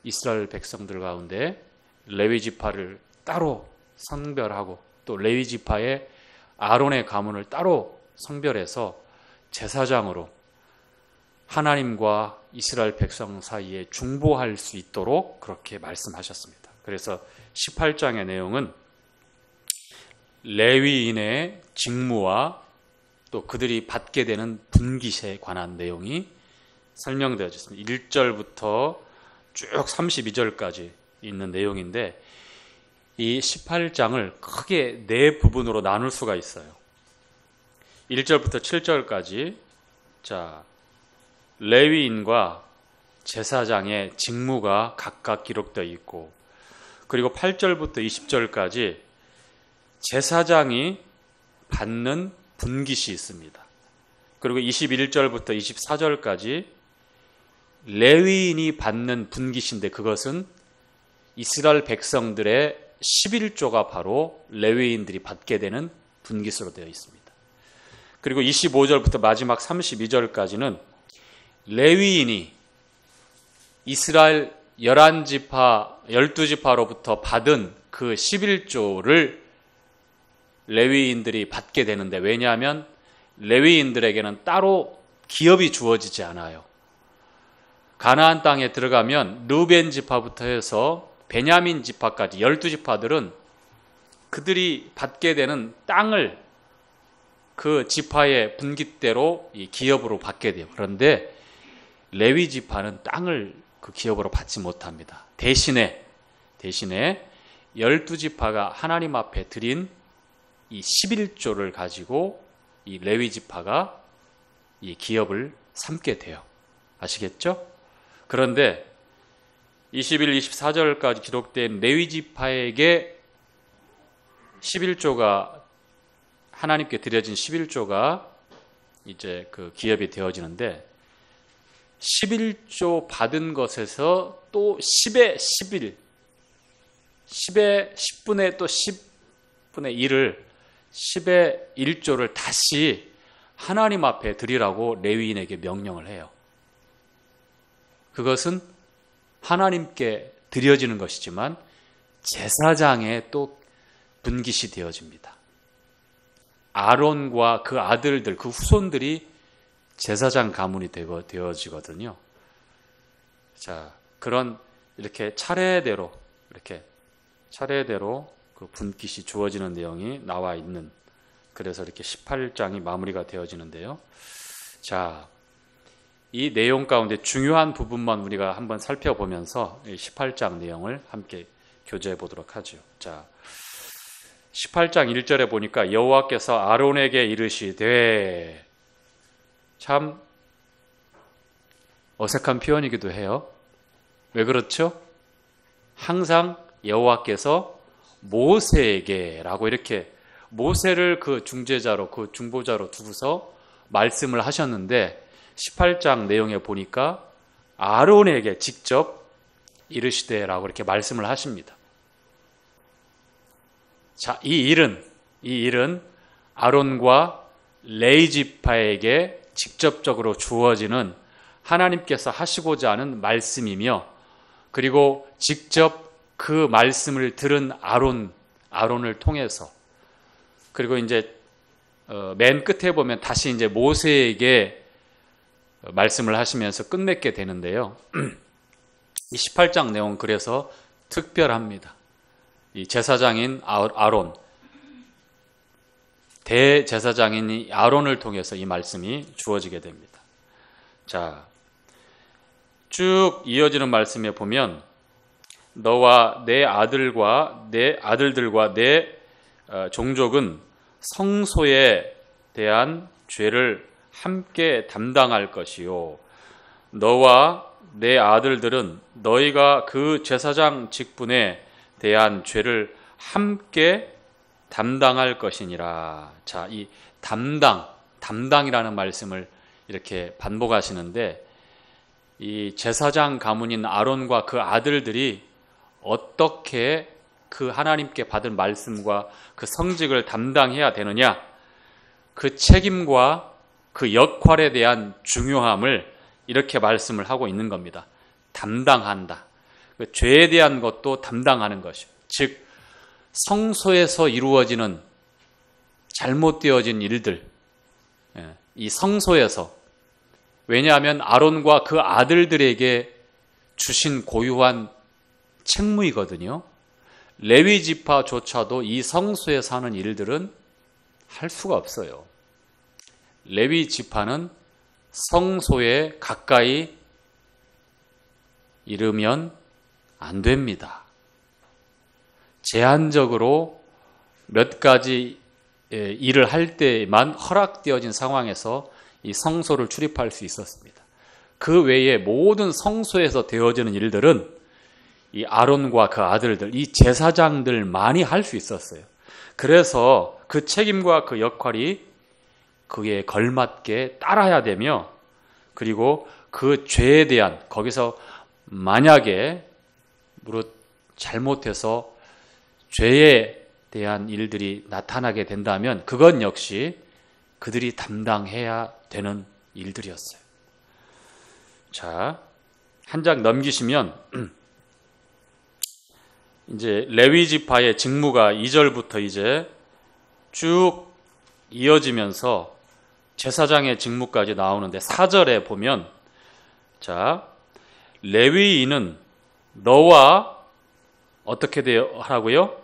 이스라엘 백성들 가운데 레위 지파를 따로 성별하고 또 레위 지파의 아론의 가문을 따로 성별해서 제사장으로 하나님과 이스라엘 백성 사이에 중보할 수 있도록 그렇게 말씀하셨습니다. 그래서 18장의 내용은 레위인의 직무와 또 그들이 받게 되는 분깃에 관한 내용이 설명되어 있습니다. 1절부터 쭉 32절까지 있는 내용인데 이 18장을 크게 네 부분으로 나눌 수가 있어요. 1절부터 7절까지 자, 레위인과 제사장의 직무가 각각 기록되어 있고, 그리고 8절부터 20절까지 제사장이 받는 분깃이 있습니다. 그리고 21절부터 24절까지 레위인이 받는 분깃인데 그것은 이스라엘 백성들의 11조가 바로 레위인들이 받게 되는 분깃으로 되어 있습니다. 그리고 25절부터 마지막 32절까지는 레위인이 이스라엘 11지파, 12지파로부터 받은 그 11조를 레위인들이 받게 되는데, 왜냐하면 레위인들에게는 따로 기업이 주어지지 않아요. 가나안 땅에 들어가면 르벤 지파부터 해서 베냐민 지파까지 12지파들은 그들이 받게 되는 땅을 그 지파의 분깃대로 이 기업으로 받게 돼요. 그런데 레위 지파는 땅을 그 기업으로 받지 못합니다. 대신에 12지파가 하나님 앞에 드린 이 11조를 가지고 이 레위 지파가 이 기업을 삼게 돼요. 아시겠죠? 그런데 21, 24절까지 기록된 레위 지파에게 11조가 하나님께 드려진 11조가 이제 그 기업이 되어지는데 11조 받은 것에서 또 10의 11, 10의 10분의 또 10분의 1을 10의 1조를 다시 하나님 앞에 드리라고 레위인에게 명령을 해요. 그것은 하나님께 드려지는 것이지만 제사장의 또 분깃이 되어집니다. 아론과 그 아들들, 그 후손들이 제사장 가문이 되어지거든요. 자, 그런 이렇게 차례대로 그 분깃이 주어지는 내용이 나와 있는, 그래서 이렇게 18장이 마무리가 되어지는데요. 자, 이 내용 가운데 중요한 부분만 우리가 한번 살펴보면서 18장 내용을 함께 교제해 보도록 하죠. 자, 18장 1절에 보니까 여호와께서 아론에게 이르시되, 참 어색한 표현이기도 해요. 왜 그렇죠? 항상 여호와께서 모세에게라고 이렇게 모세를 그 중재자로, 그 중보자로 두고서 말씀을 하셨는데 18장 내용에 보니까 아론에게 직접 이르시되라고 이렇게 말씀을 하십니다. 자, 이 일은 아론과 레위 지파에게 직접적으로 주어지는 하나님께서 하시고자 하는 말씀이며, 그리고 직접 그 말씀을 들은 아론을 통해서, 그리고 이제 맨 끝에 보면 다시 이제 모세에게 말씀을 하시면서 끝맺게 되는데요. 이 18장 내용 그래서 특별합니다. 이 제사장인 아론, 대제사장인 아론을 통해서 이 말씀이 주어지게 됩니다. 자, 쭉 이어지는 말씀에 보면 너와 내 아들과 내 아들들과 내 종족은 성소에 대한 죄를 함께 담당할 것이요 너와 내 아들들은 너희가 그 제사장 직분에 대한 죄를 함께 담당할 것이니라. 자, 이 담당이라는 말씀을 이렇게 반복하시는데 이 제사장 가문인 아론과 그 아들들이 어떻게 그 하나님께 받은 말씀과 그 성직을 담당해야 되느냐, 그 책임과 그 역할에 대한 중요함을 이렇게 말씀을 하고 있는 겁니다. 담당한다. 그 죄에 대한 것도 담당하는 것이요. 즉 성소에서 이루어지는 잘못되어진 일들, 이 성소에서, 왜냐하면 아론과 그 아들들에게 주신 고유한 책무이거든요. 레위 지파조차도 이 성소에 사는 일들은 할 수가 없어요. 레위 지파는 성소에 가까이 이르면 안 됩니다. 제한적으로 몇 가지 일을 할 때만 허락되어진 상황에서 이 성소를 출입할 수 있었습니다. 그 외에 모든 성소에서 되어지는 일들은 이 아론과 그 아들들, 이 제사장들만이 할 수 있었어요. 그래서 그 책임과 그 역할이 그에 걸맞게 따라야 되며, 그리고 그 죄에 대한, 거기서 만약에 무릇 잘못해서 죄에 대한 일들이 나타나게 된다면 그건 역시 그들이 담당해야 되는 일들이었어요. 자, 한 장 넘기시면 이제 레위 지파의 직무가 2절부터 이제 쭉 이어지면서 제사장의 직무까지 나오는데 4절에 보면, 자, 레위인은 너와 어떻게 하라고요?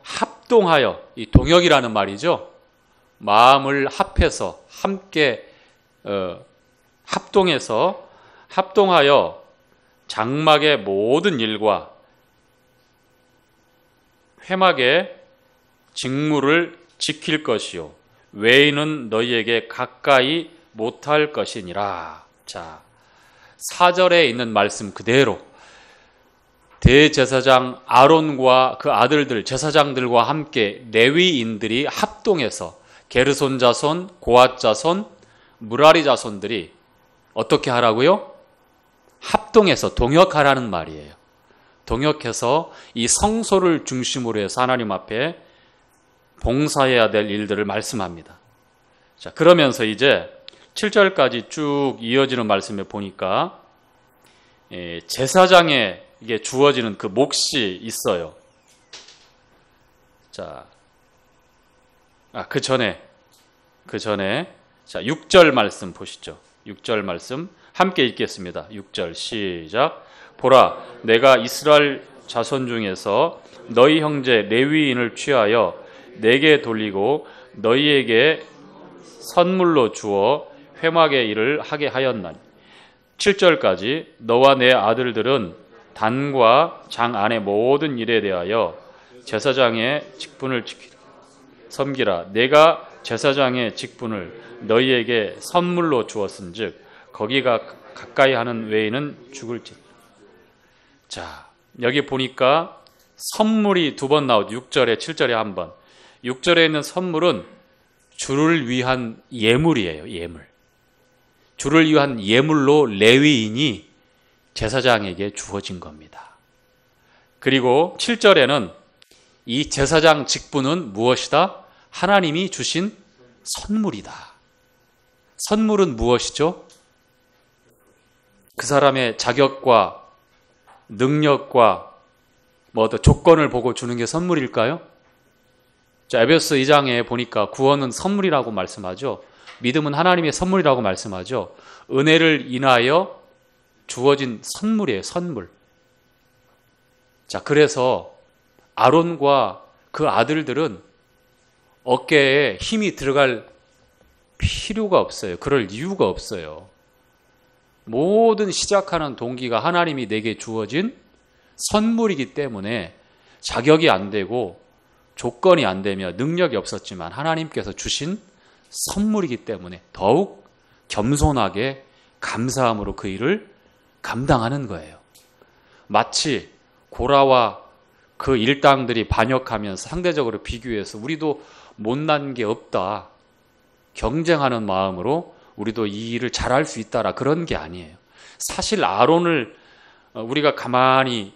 합동하여, 이 동역이라는 말이죠. 마음을 합해서 함께 합동하여 장막의 모든 일과 회막의 직무를 지킬 것이요 외인은 너희에게 가까이 못할 것이니라. 자, 4절에 있는 말씀 그대로 대제사장 아론과 그 아들들 제사장들과 함께 레위인들이 합동해서 게르손 자손, 고앗 자손, 무라리 자손들이 어떻게 하라고요? 합동해서 동역하라는 말이에요. 동역해서 이 성소를 중심으로 해서 하나님 앞에 봉사해야 될 일들을 말씀합니다. 자, 그러면서 이제 7절까지 쭉 이어지는 말씀에 보니까 제사장에게 주어지는 그 몫이 있어요. 자, 그 전에 자, 6절 말씀 보시죠. 6절 말씀 함께 읽겠습니다. 6절 시작. 보라, 내가 이스라엘 자손 중에서 너희 형제 레위인을 취하여 내게 돌리고 너희에게 선물로 주어 회막의 일을 하게 하였나니. 7절까지 너와 내 아들들은 단과 장 안의 모든 일에 대하여 제사장의 직분을 섬기라. 내가 제사장의 직분을 너희에게 선물로 주었은즉 거기가 가까이 하는 외에는 죽을지. 자, 여기 보니까 선물이 두 번 나오죠. 6절에 7절에 한 번. 6절에 있는 선물은 주를 위한 예물이에요. 예물. 주를 위한 예물로 레위인이 제사장에게 주어진 겁니다. 그리고 7절에는 이 제사장 직분은 무엇이다? 하나님이 주신 선물이다. 선물은 무엇이죠? 그 사람의 자격과 능력과 어떤 조건을 보고 주는 게 선물일까요? 자, 에베소 2장에 보니까 구원은 선물이라고 말씀하죠. 믿음은 하나님의 선물이라고 말씀하죠. 은혜를 인하여 주어진 선물이에요. 선물. 자, 그래서 아론과 그 아들들은 어깨에 힘이 들어갈 필요가 없어요. 그럴 이유가 없어요. 모든 시작하는 동기가 하나님이 내게 주어진 선물이기 때문에 자격이 안 되고 조건이 안 되며 능력이 없었지만 하나님께서 주신 선물이기 때문에 더욱 겸손하게 감사함으로 그 일을 감당하는 거예요. 마치 고라와 그 일당들이 반역하면서 상대적으로 비교해서 우리도 못난 게 없다, 경쟁하는 마음으로 우리도 이 일을 잘할 수 있다라 그런 게 아니에요. 사실 아론을 우리가 가만히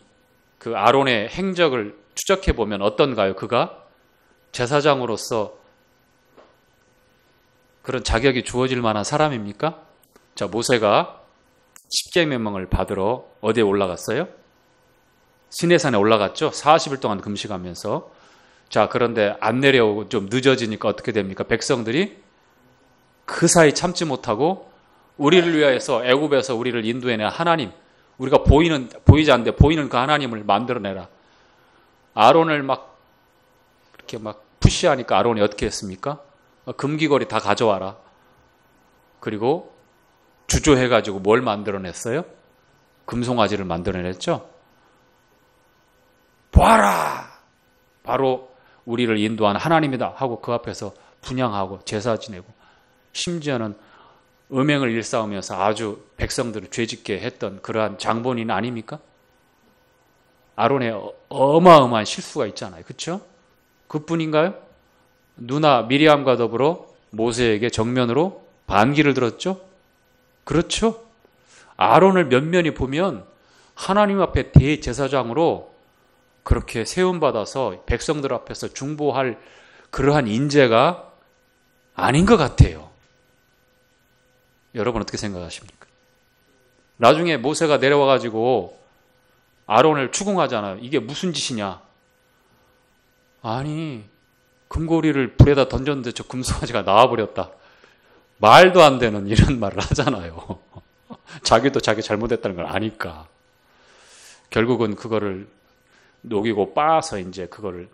그 아론의 행적을 추적해 보면 어떤가요? 그가 제사장으로서 그런 자격이 주어질 만한 사람입니까? 자, 모세가 십계명을 받으러 어디에 올라갔어요? 시내산에 올라갔죠. 40일 동안 금식하면서. 자, 그런데 안 내려오고 좀 늦어지니까 어떻게 됩니까? 백성들이 그 사이 참지 못하고 우리를 위하여서 애굽에서 우리를 인도해낸 하나님, 우리가 보이지 않는데 보이는 그 하나님을 만들어내라. 아론을 막 이렇게 막 푸시하니까 아론이 어떻게 했습니까? 금귀걸이 다 가져와라. 그리고 주조해가지고 뭘 만들어냈어요? 금송아지를 만들어냈죠. 보아라! 바로 우리를 인도한 하나님이다 하고 그 앞에서 분향하고 제사 지내고 심지어는 음행을 일삼으면서 아주 백성들을 죄짓게 했던 그러한 장본인 아닙니까? 아론의 어마어마한 실수가 있잖아요. 그렇죠? 그뿐인가요? 누나 미리암과 더불어 모세에게 정면으로 반기를 들었죠? 그렇죠? 아론을 면면히 보면 하나님 앞에 대제사장으로 그렇게 세움받아서 백성들 앞에서 중보할 그러한 인재가 아닌 것 같아요. 여러분 어떻게 생각하십니까? 나중에 모세가 내려와가지고 아론을 추궁하잖아요. 이게 무슨 짓이냐? 아니, 금고리를 불에다 던졌는데 저 금송아지가 나와버렸다. 말도 안 되는 이런 말을 하잖아요. 자기도 자기 잘못했다는 걸 아니까. 결국은 그거를 녹이고 빻아서 이제 그거를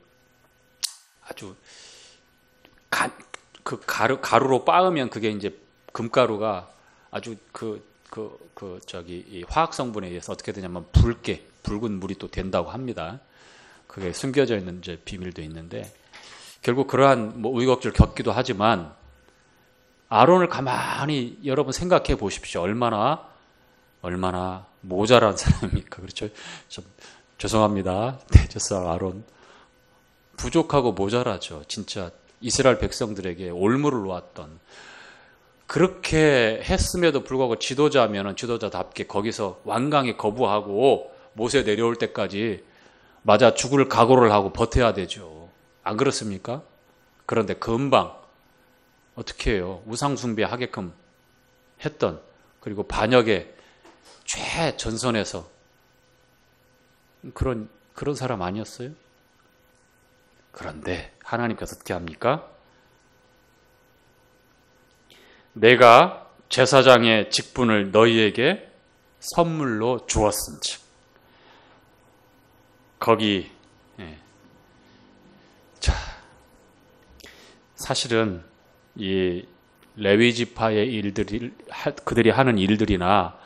아주 가루로 빻으면 그게 이제 금가루가 아주 이 화학 성분에 의해서 어떻게 되냐면 붉은 물이 또 된다고 합니다. 그게 숨겨져 있는 이제 비밀도 있는데 결국 그러한 뭐 우여곡절을 겪기도 하지만 아론을 가만히 여러분 생각해 보십시오. 얼마나 모자란 사람입니까? 그렇죠? 좀 죄송합니다. 대제사 아론 부족하고 모자라죠. 진짜 이스라엘 백성들에게 올무를 놓았던 그렇게 했음에도 불구하고 지도자면은 지도자답게 거기서 완강히 거부하고 모세 내려올 때까지 맞아 죽을 각오를 하고 버텨야 되죠. 안 그렇습니까? 그런데 금방 어떻게 해요? 우상숭배 하게끔 했던 그리고 반역의 최전선에서 그런 사람 아니었어요? 그런데 하나님께서 어떻게 합니까? 내가 제사장의 직분을 너희에게 선물로 주었은즉 거기 자 사실은 이 레위 지파의 일들이 그들이 하는 일들이나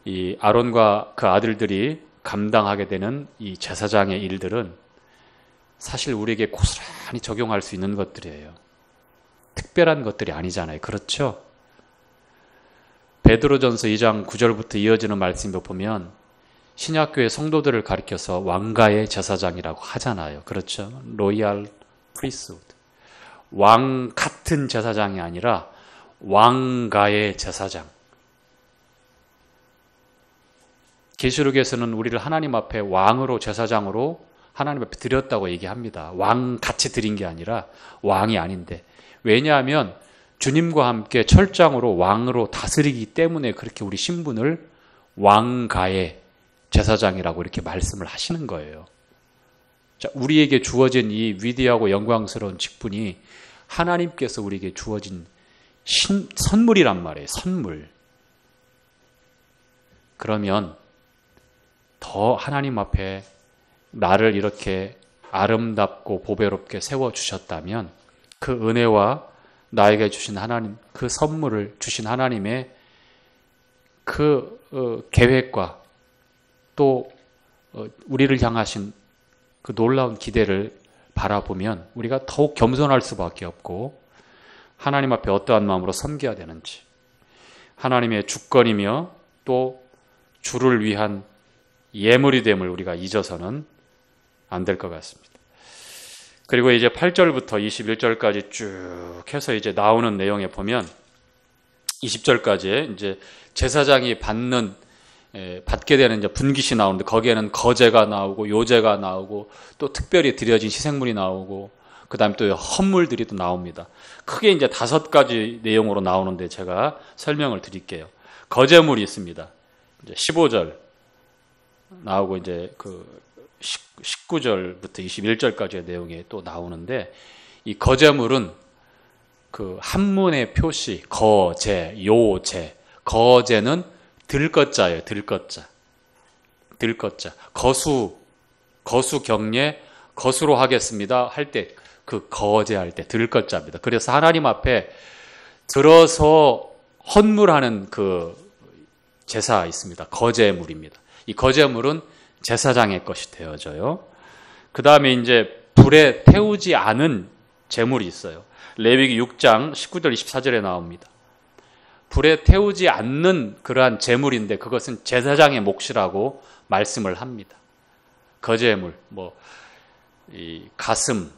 이 아론과 그 아들들이 감당하게 되는 이 제사장의 일들은 사실 우리에게 고스란히 적용할 수 있는 것들이에요. 특별한 것들이 아니잖아요. 그렇죠? 베드로전서 2장 9절부터 이어지는 말씀을 보면 신약교회 성도들을 가리켜서 왕가의 제사장이라고 하잖아요. 그렇죠? 로얄 프리스후드. 왕 같은 제사장이 아니라 왕가의 제사장. 계시록에서는 우리를 하나님 앞에 왕으로 제사장으로 하나님 앞에 드렸다고 얘기합니다. 왕같이 드린 게 아니라 왕이 아닌데. 왜냐하면 주님과 함께 철장으로 왕으로 다스리기 때문에 그렇게 우리 신분을 왕가의 제사장이라고 이렇게 말씀을 하시는 거예요. 자, 우리에게 주어진 이 위대하고 영광스러운 직분이 하나님께서 우리에게 주어진 선물이란 말이에요. 선물. 그러면 더 하나님 앞에 나를 이렇게 아름답고 보배롭게 세워주셨다면 그 은혜와 나에게 주신 하나님, 그 선물을 주신 하나님의 그 계획과 또 우리를 향하신 그 놀라운 기대를 바라보면 우리가 더욱 겸손할 수밖에 없고 하나님 앞에 어떠한 마음으로 섬겨야 되는지, 하나님의 주권이며 또 주를 위한 예물이 됨을 우리가 잊어서는 안 될 것 같습니다. 그리고 이제 8절부터 21절까지 쭉 해서 이제 나오는 내용에 보면 20절까지 이제 제사장이 받게 되는 이제 분깃이 나오는데 거기에는 거제가 나오고 요제가 나오고 또 특별히 드려진 희생물이 나오고 그 다음에 또 헌물들이 또 나옵니다. 크게 이제 5가지 내용으로 나오는데 제가 설명을 드릴게요. 거제물이 있습니다. 이제 15절 나오고 이제 그 19절부터 21절까지의 내용이 또 나오는데 이 거제물은 그 한문의 표시 거제, 요제, 거제는 들것자예요. 들것자. 거수 경례 거수로 하겠습니다 할 때 그 거제할 때 들것자입니다. 그래서 하나님 앞에 들어서 헌물하는 그 제사 있습니다. 거제물입니다. 이 거제물은 제사장의 것이 되어져요. 그 다음에 이제 불에 태우지 않은 제물이 있어요. 레위기 6장 19절 24절에 나옵니다. 불에 태우지 않는 그러한 제물인데 그것은 제사장의 몫이라고 말씀을 합니다. 거제물, 이 가슴,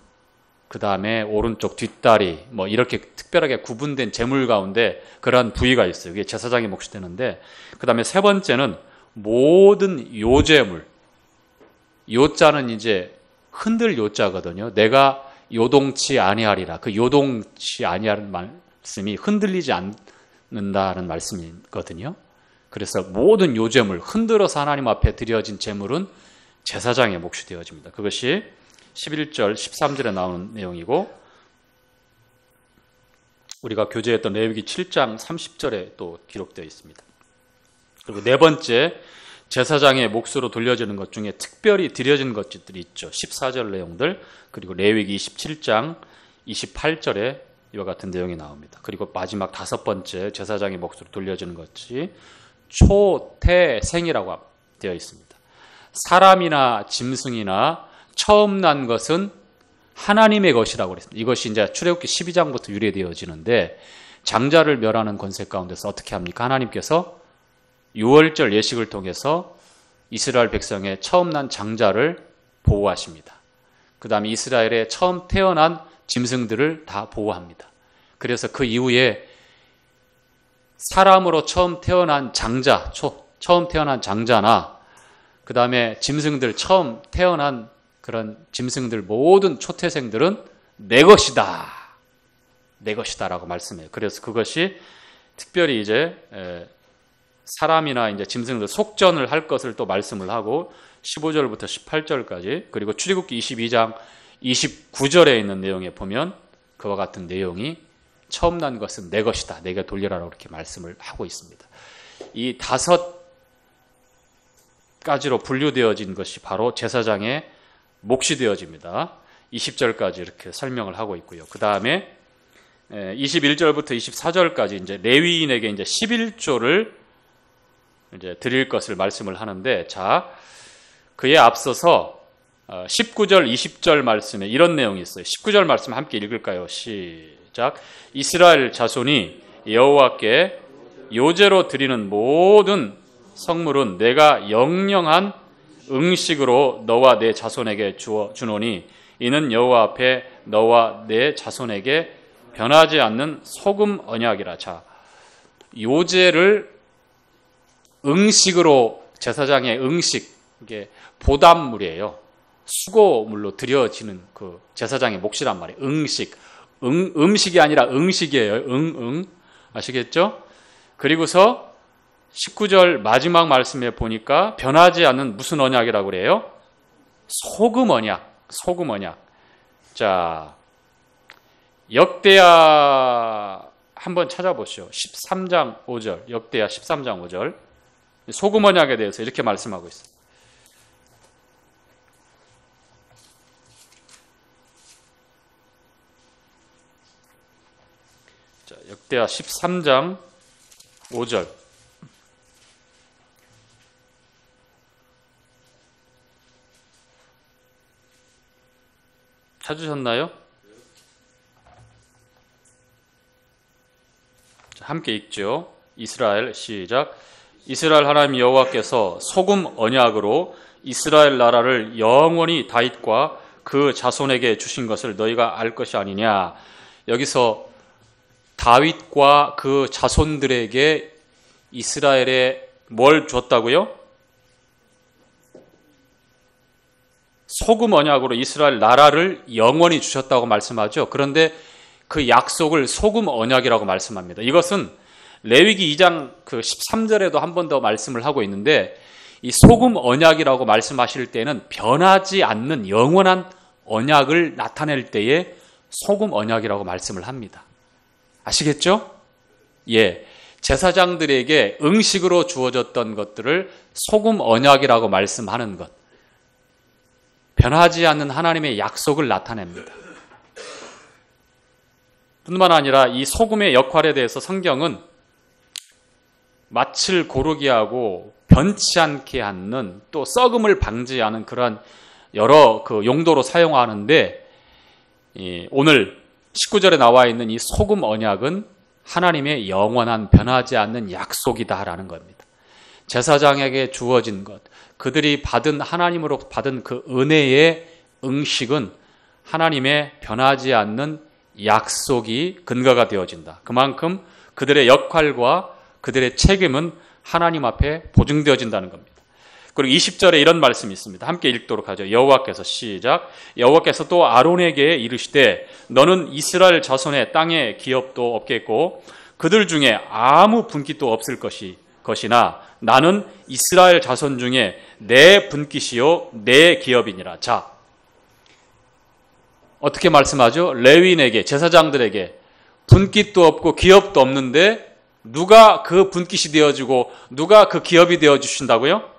그 다음에 오른쪽 뒷다리, 이렇게 특별하게 구분된 제물 가운데 그러한 부위가 있어요. 이게 제사장의 몫이 되는데, 그 다음에 세 번째는 모든 요제물. 요자는 이제 흔들 요자거든요. 내가 요동치 아니하리라. 그 요동치 아니하는 말씀이 흔들리지 않는다는 말씀이거든요. 그래서 모든 요제물, 흔들어서 하나님 앞에 드려진 제물은 제사장의 몫이 되어집니다. 그것이 11절, 13절에 나오는 내용이고 우리가 교제했던 레위기 7장 30절에 또 기록되어 있습니다. 그리고 네 번째, 제사장의 몫으로 돌려지는 것 중에 특별히 드려진 것들이 있죠. 14절 내용들, 그리고 레위기 27장 28절에 이와 같은 내용이 나옵니다. 그리고 마지막 5번째, 제사장의 몫으로 돌려지는 것이 초태생이라고 되어 있습니다. 사람이나 짐승이나 처음 난 것은 하나님의 것이라고 그랬습니다. 이것이 이제 출애굽기 12장부터 유래되어지는데 장자를 멸하는 권세 가운데서 어떻게 합니까? 하나님께서 6월절 예식을 통해서 이스라엘 백성의 처음 난 장자를 보호하십니다. 그 다음에 이스라엘의 처음 태어난 짐승들을 다 보호합니다. 그래서 그 이후에 사람으로 처음 태어난 장자, 처음 태어난 장자나 그 다음에 짐승들 처음 태어난 그런 짐승들 모든 초태생들은 내 것이다. 내 것이다라고 말씀해요. 그래서 그것이 특별히 이제 사람이나 이제 짐승들 속전을 할 것을 또 말씀을 하고 15절부터 18절까지 그리고 출애굽기 22장 29절에 있는 내용에 보면 그와 같은 내용이 처음 난 것은 내 것이다. 내게 돌려라라고 이렇게 말씀을 하고 있습니다. 이 5가지로 분류되어진 것이 바로 제사장의 몫이 되어집니다. 20절까지 이렇게 설명을 하고 있고요. 그 다음에 21절부터 24절까지 이제 레위인에게 이제 11조를 이제 드릴 것을 말씀을 하는데, 자, 그에 앞서서 19절, 20절 말씀에 이런 내용이 있어요. 19절 말씀 함께 읽을까요? 시작. 이스라엘 자손이 여호와께 요제로 드리는 모든 성물은 내가 영영한 응식으로 너와 내 자손에게 주노니 이는 여호와 앞에 너와 내 자손에게 변하지 않는 소금 언약이라. 자, 요제를 응식으로, 제사장의 응식, 이게 보담물이에요. 수고물로 드려지는 그 제사장의 몫이란 말이에요. 응식, 음식이 아니라 응식이에요. 아시겠죠? 그리고서 19절 마지막 말씀에 보니까 변하지 않는 무슨 언약이라고 그래요? 소금 언약. 자, 역대하 한번 찾아보시오. 13장 5절, 역대하 13장 5절. 소금 언약에 대해서 이렇게 말씀하고 있어요. 자, 역대하 13장 5절. 찾으셨나요? 자, 함께 읽죠. 이스라엘 시작. 이스라엘 하나님 여호와께서 소금 언약으로 이스라엘 나라를 영원히 다윗과 그 자손에게 주신 것을 너희가 알 것이 아니냐. 여기서 다윗과 그 자손들에게 이스라엘에 뭘 줬다고요? 소금 언약으로 이스라엘 나라를 영원히 주셨다고 말씀하죠. 그런데 그 약속을 소금 언약이라고 말씀합니다. 이것은 레위기 2장 그 13절에도 한 번 더 말씀을 하고 있는데, 이 소금 언약이라고 말씀하실 때는 변하지 않는 영원한 언약을 나타낼 때에 소금 언약이라고 말씀을 합니다. 아시겠죠? 예. 제사장들에게 응식으로 주어졌던 것들을 소금 언약이라고 말씀하는 것. 변하지 않는 하나님의 약속을 나타냅니다. 뿐만 아니라 이 소금의 역할에 대해서 성경은 맛을 고르게 하고 변치 않게 하는, 또 썩음을 방지하는 그런 여러 그 용도로 사용하는데, 오늘 19절에 나와 있는 이 소금 언약은 하나님의 영원한 변하지 않는 약속이다라는 겁니다. 제사장에게 주어진 것, 그들이 받은 하나님으로 받은 그 은혜의 응식은 하나님의 변하지 않는 약속이 근거가 되어진다. 그만큼 그들의 역할과 그들의 책임은 하나님 앞에 보증되어진다는 겁니다. 그리고 20절에 이런 말씀이 있습니다. 함께 읽도록 하죠. 여호와께서 시작. 여호와께서 또 아론에게 이르시되 너는 이스라엘 자손의 땅에 기업도 없겠고 그들 중에 아무 분깃도 없을 것이나 나는 이스라엘 자손 중에 내 분깃이요 내 기업이니라. 자, 어떻게 말씀하죠? 레위인에게, 제사장들에게 분깃도 없고 기업도 없는데 누가 그 분깃이 되어주고 누가 그 기업이 되어주신다고요?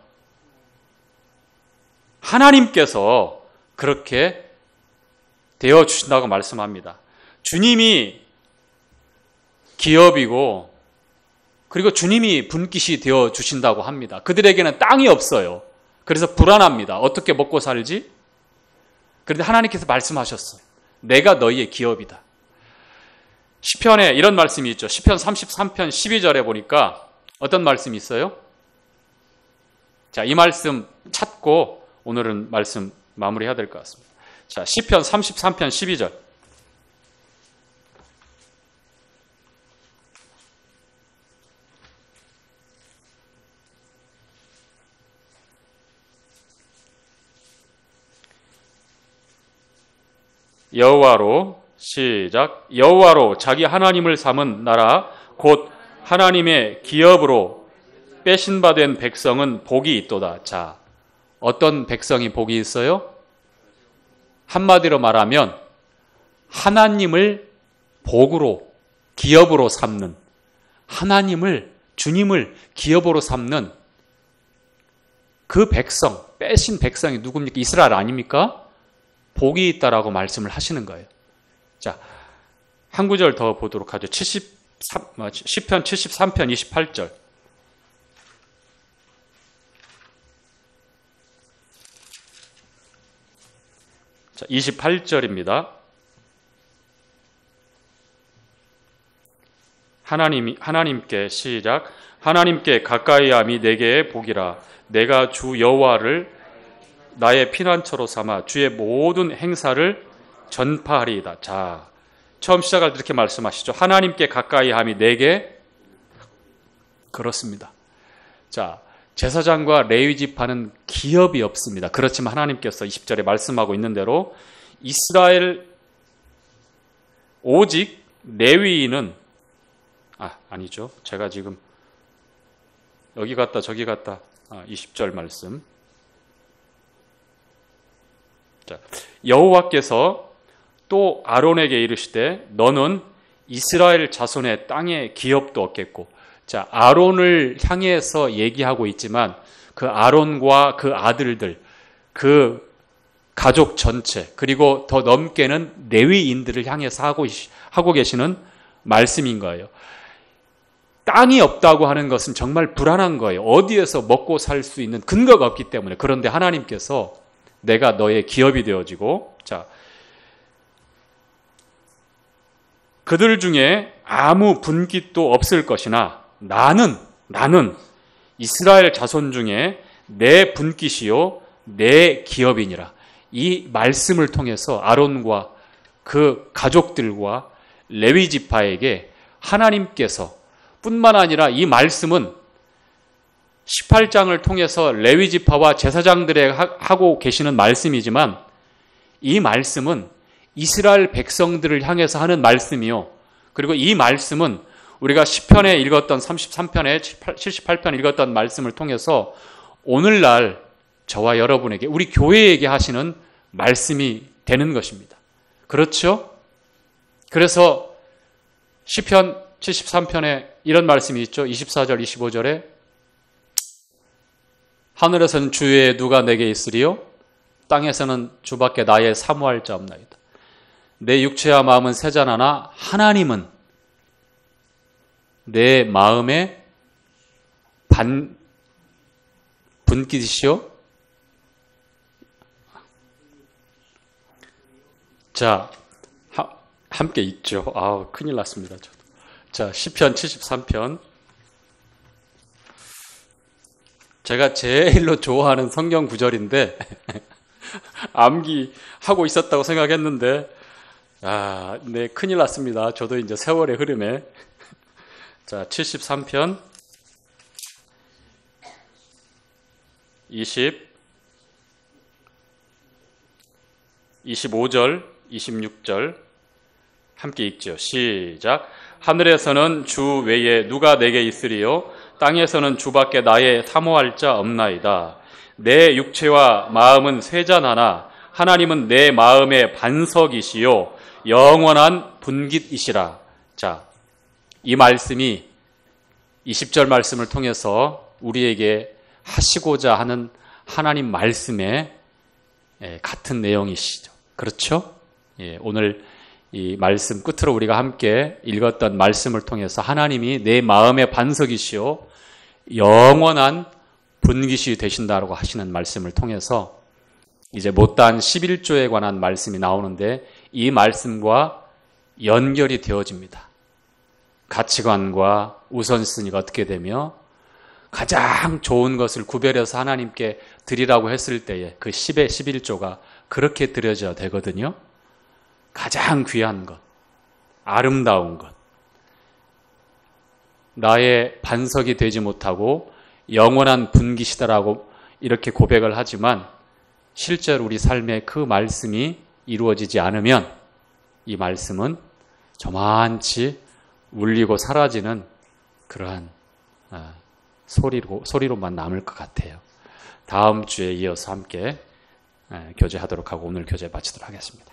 하나님께서 그렇게 되어주신다고 말씀합니다. 주님이 기업이고 그리고 주님이 분깃이 되어주신다고 합니다. 그들에게는 땅이 없어요. 그래서 불안합니다. 어떻게 먹고 살지? 그런데 하나님께서 말씀하셨어요. 내가 너희의 기업이다. 시편에 이런 말씀이 있죠. 시편 33편 12절에 보니까 어떤 말씀이 있어요? 자, 이 말씀 찾고 오늘은 말씀 마무리해야 될 것 같습니다. 자, 시편 33편 12절. 여호와로 시작. 여호와로 자기 하나님을 삼은 나라 곧 하나님의 기업으로 빼신 바 된 백성은 복이 있도다. 자, 어떤 백성이 복이 있어요? 한마디로 말하면 하나님을 복으로, 기업으로 삼는, 하나님을, 주님을 기업으로 삼는 그 백성, 빼신 백성이 누굽니까? 이스라엘 아닙니까? 복이 있다라고 말씀을 하시는 거예요. 자, 한 구절 더 보도록 하죠. 시편 73편 28절. 자, 28절입니다. 하나님께 시작. 하나님께 가까이함이 내게 복이라. 내가 주 여호와를 나의 피난처로 삼아 주의 모든 행사를 전파하리이다. 자, 처음 시작할 때 이렇게 말씀하시죠. 하나님께 가까이함이 내게, 그렇습니다. 자, 제사장과 레위 지파는 기업이 없습니다. 그렇지만 하나님께서 20절에 말씀하고 있는 대로 이스라엘 오직 레위인은 아니죠. 제가 지금 여기 갔다 저기 갔다 20절 말씀. 자, 여호와께서 또 아론에게 이르시되 너는 이스라엘 자손의 땅에 기업도 얻겠고. 자, 아론을 향해서 얘기하고 있지만 그 아론과 그 아들들, 그 가족 전체, 그리고 더 넘게는 레위인들을 향해서 하고 계시는 말씀인 거예요. 땅이 없다고 하는 것은 정말 불안한 거예요. 어디에서 먹고 살 수 있는 근거가 없기 때문에. 그런데 하나님께서 내가 너의 기업이 되어지고, 자, 그들 중에 아무 분깃도 없을 것이나 나는 이스라엘 자손 중에 내 분깃이요 내 기업이니라. 이 말씀을 통해서 아론과 그 가족들과 레위 지파에게 하나님께서 뿐만 아니라 이 말씀은 18장을 통해서 레위 지파와 제사장들에게 하고 계시는 말씀이지만 이 말씀은 이스라엘 백성들을 향해서 하는 말씀이요. 그리고 이 말씀은 우리가 시편에 읽었던 33편에 78편 읽었던 말씀을 통해서 오늘날 저와 여러분에게 우리 교회에게 하시는 말씀이 되는 것입니다. 그렇죠? 그래서 시편 73편에 이런 말씀이 있죠. 24절 25절에 하늘에서는 주의 누가 내게 있으리요? 땅에서는 주밖에 나의 사모할 자 없나이다. 내 육체와 마음은 세잔하나 하나님은 내 마음의 분깃이시요? 자, 함께 읽죠. 큰일 났습니다. 저도. 자, 시편 73편. 제가 제일로 좋아하는 성경 구절인데 암기하고 있었다고 생각했는데 네, 큰일 났습니다. 저도 이제 세월의 흐름에. 자, 73편 25절, 26절 함께 읽죠. 시작. 하늘에서는 주 외에 누가 내게 있으리요? 땅에서는 주밖에 나의 사모할 자 없나이다. 내 육체와 마음은 쇠잔하나 하나님은 내 마음의 반석이시요 영원한 분깃이시라. 자, 이 말씀이 20절 말씀을 통해서 우리에게 하시고자 하는 하나님 말씀의 같은 내용이시죠. 그렇죠? 오늘 이 말씀 끝으로 우리가 함께 읽었던 말씀을 통해서 하나님이 내 마음의 반석이시요 영원한 분깃이 되신다고 하시는 말씀을 통해서 이제 못다한 11조에 관한 말씀이 나오는데 이 말씀과 연결이 되어집니다. 가치관과 우선순위가 어떻게 되며 가장 좋은 것을 구별해서 하나님께 드리라고 했을 때에 그 10의 11조가 그렇게 드려져야 되거든요. 가장 귀한 것, 아름다운 것, 나의 반석이 되지 못하고 영원한 분깃이다라고 이렇게 고백을 하지만 실제로 우리 삶에 그 말씀이 이루어지지 않으면 이 말씀은 저만치 울리고 사라지는 그러한 소리로만 남을 것 같아요. 다음 주에 이어서 함께 교제하도록 하고 오늘 교제 마치도록 하겠습니다.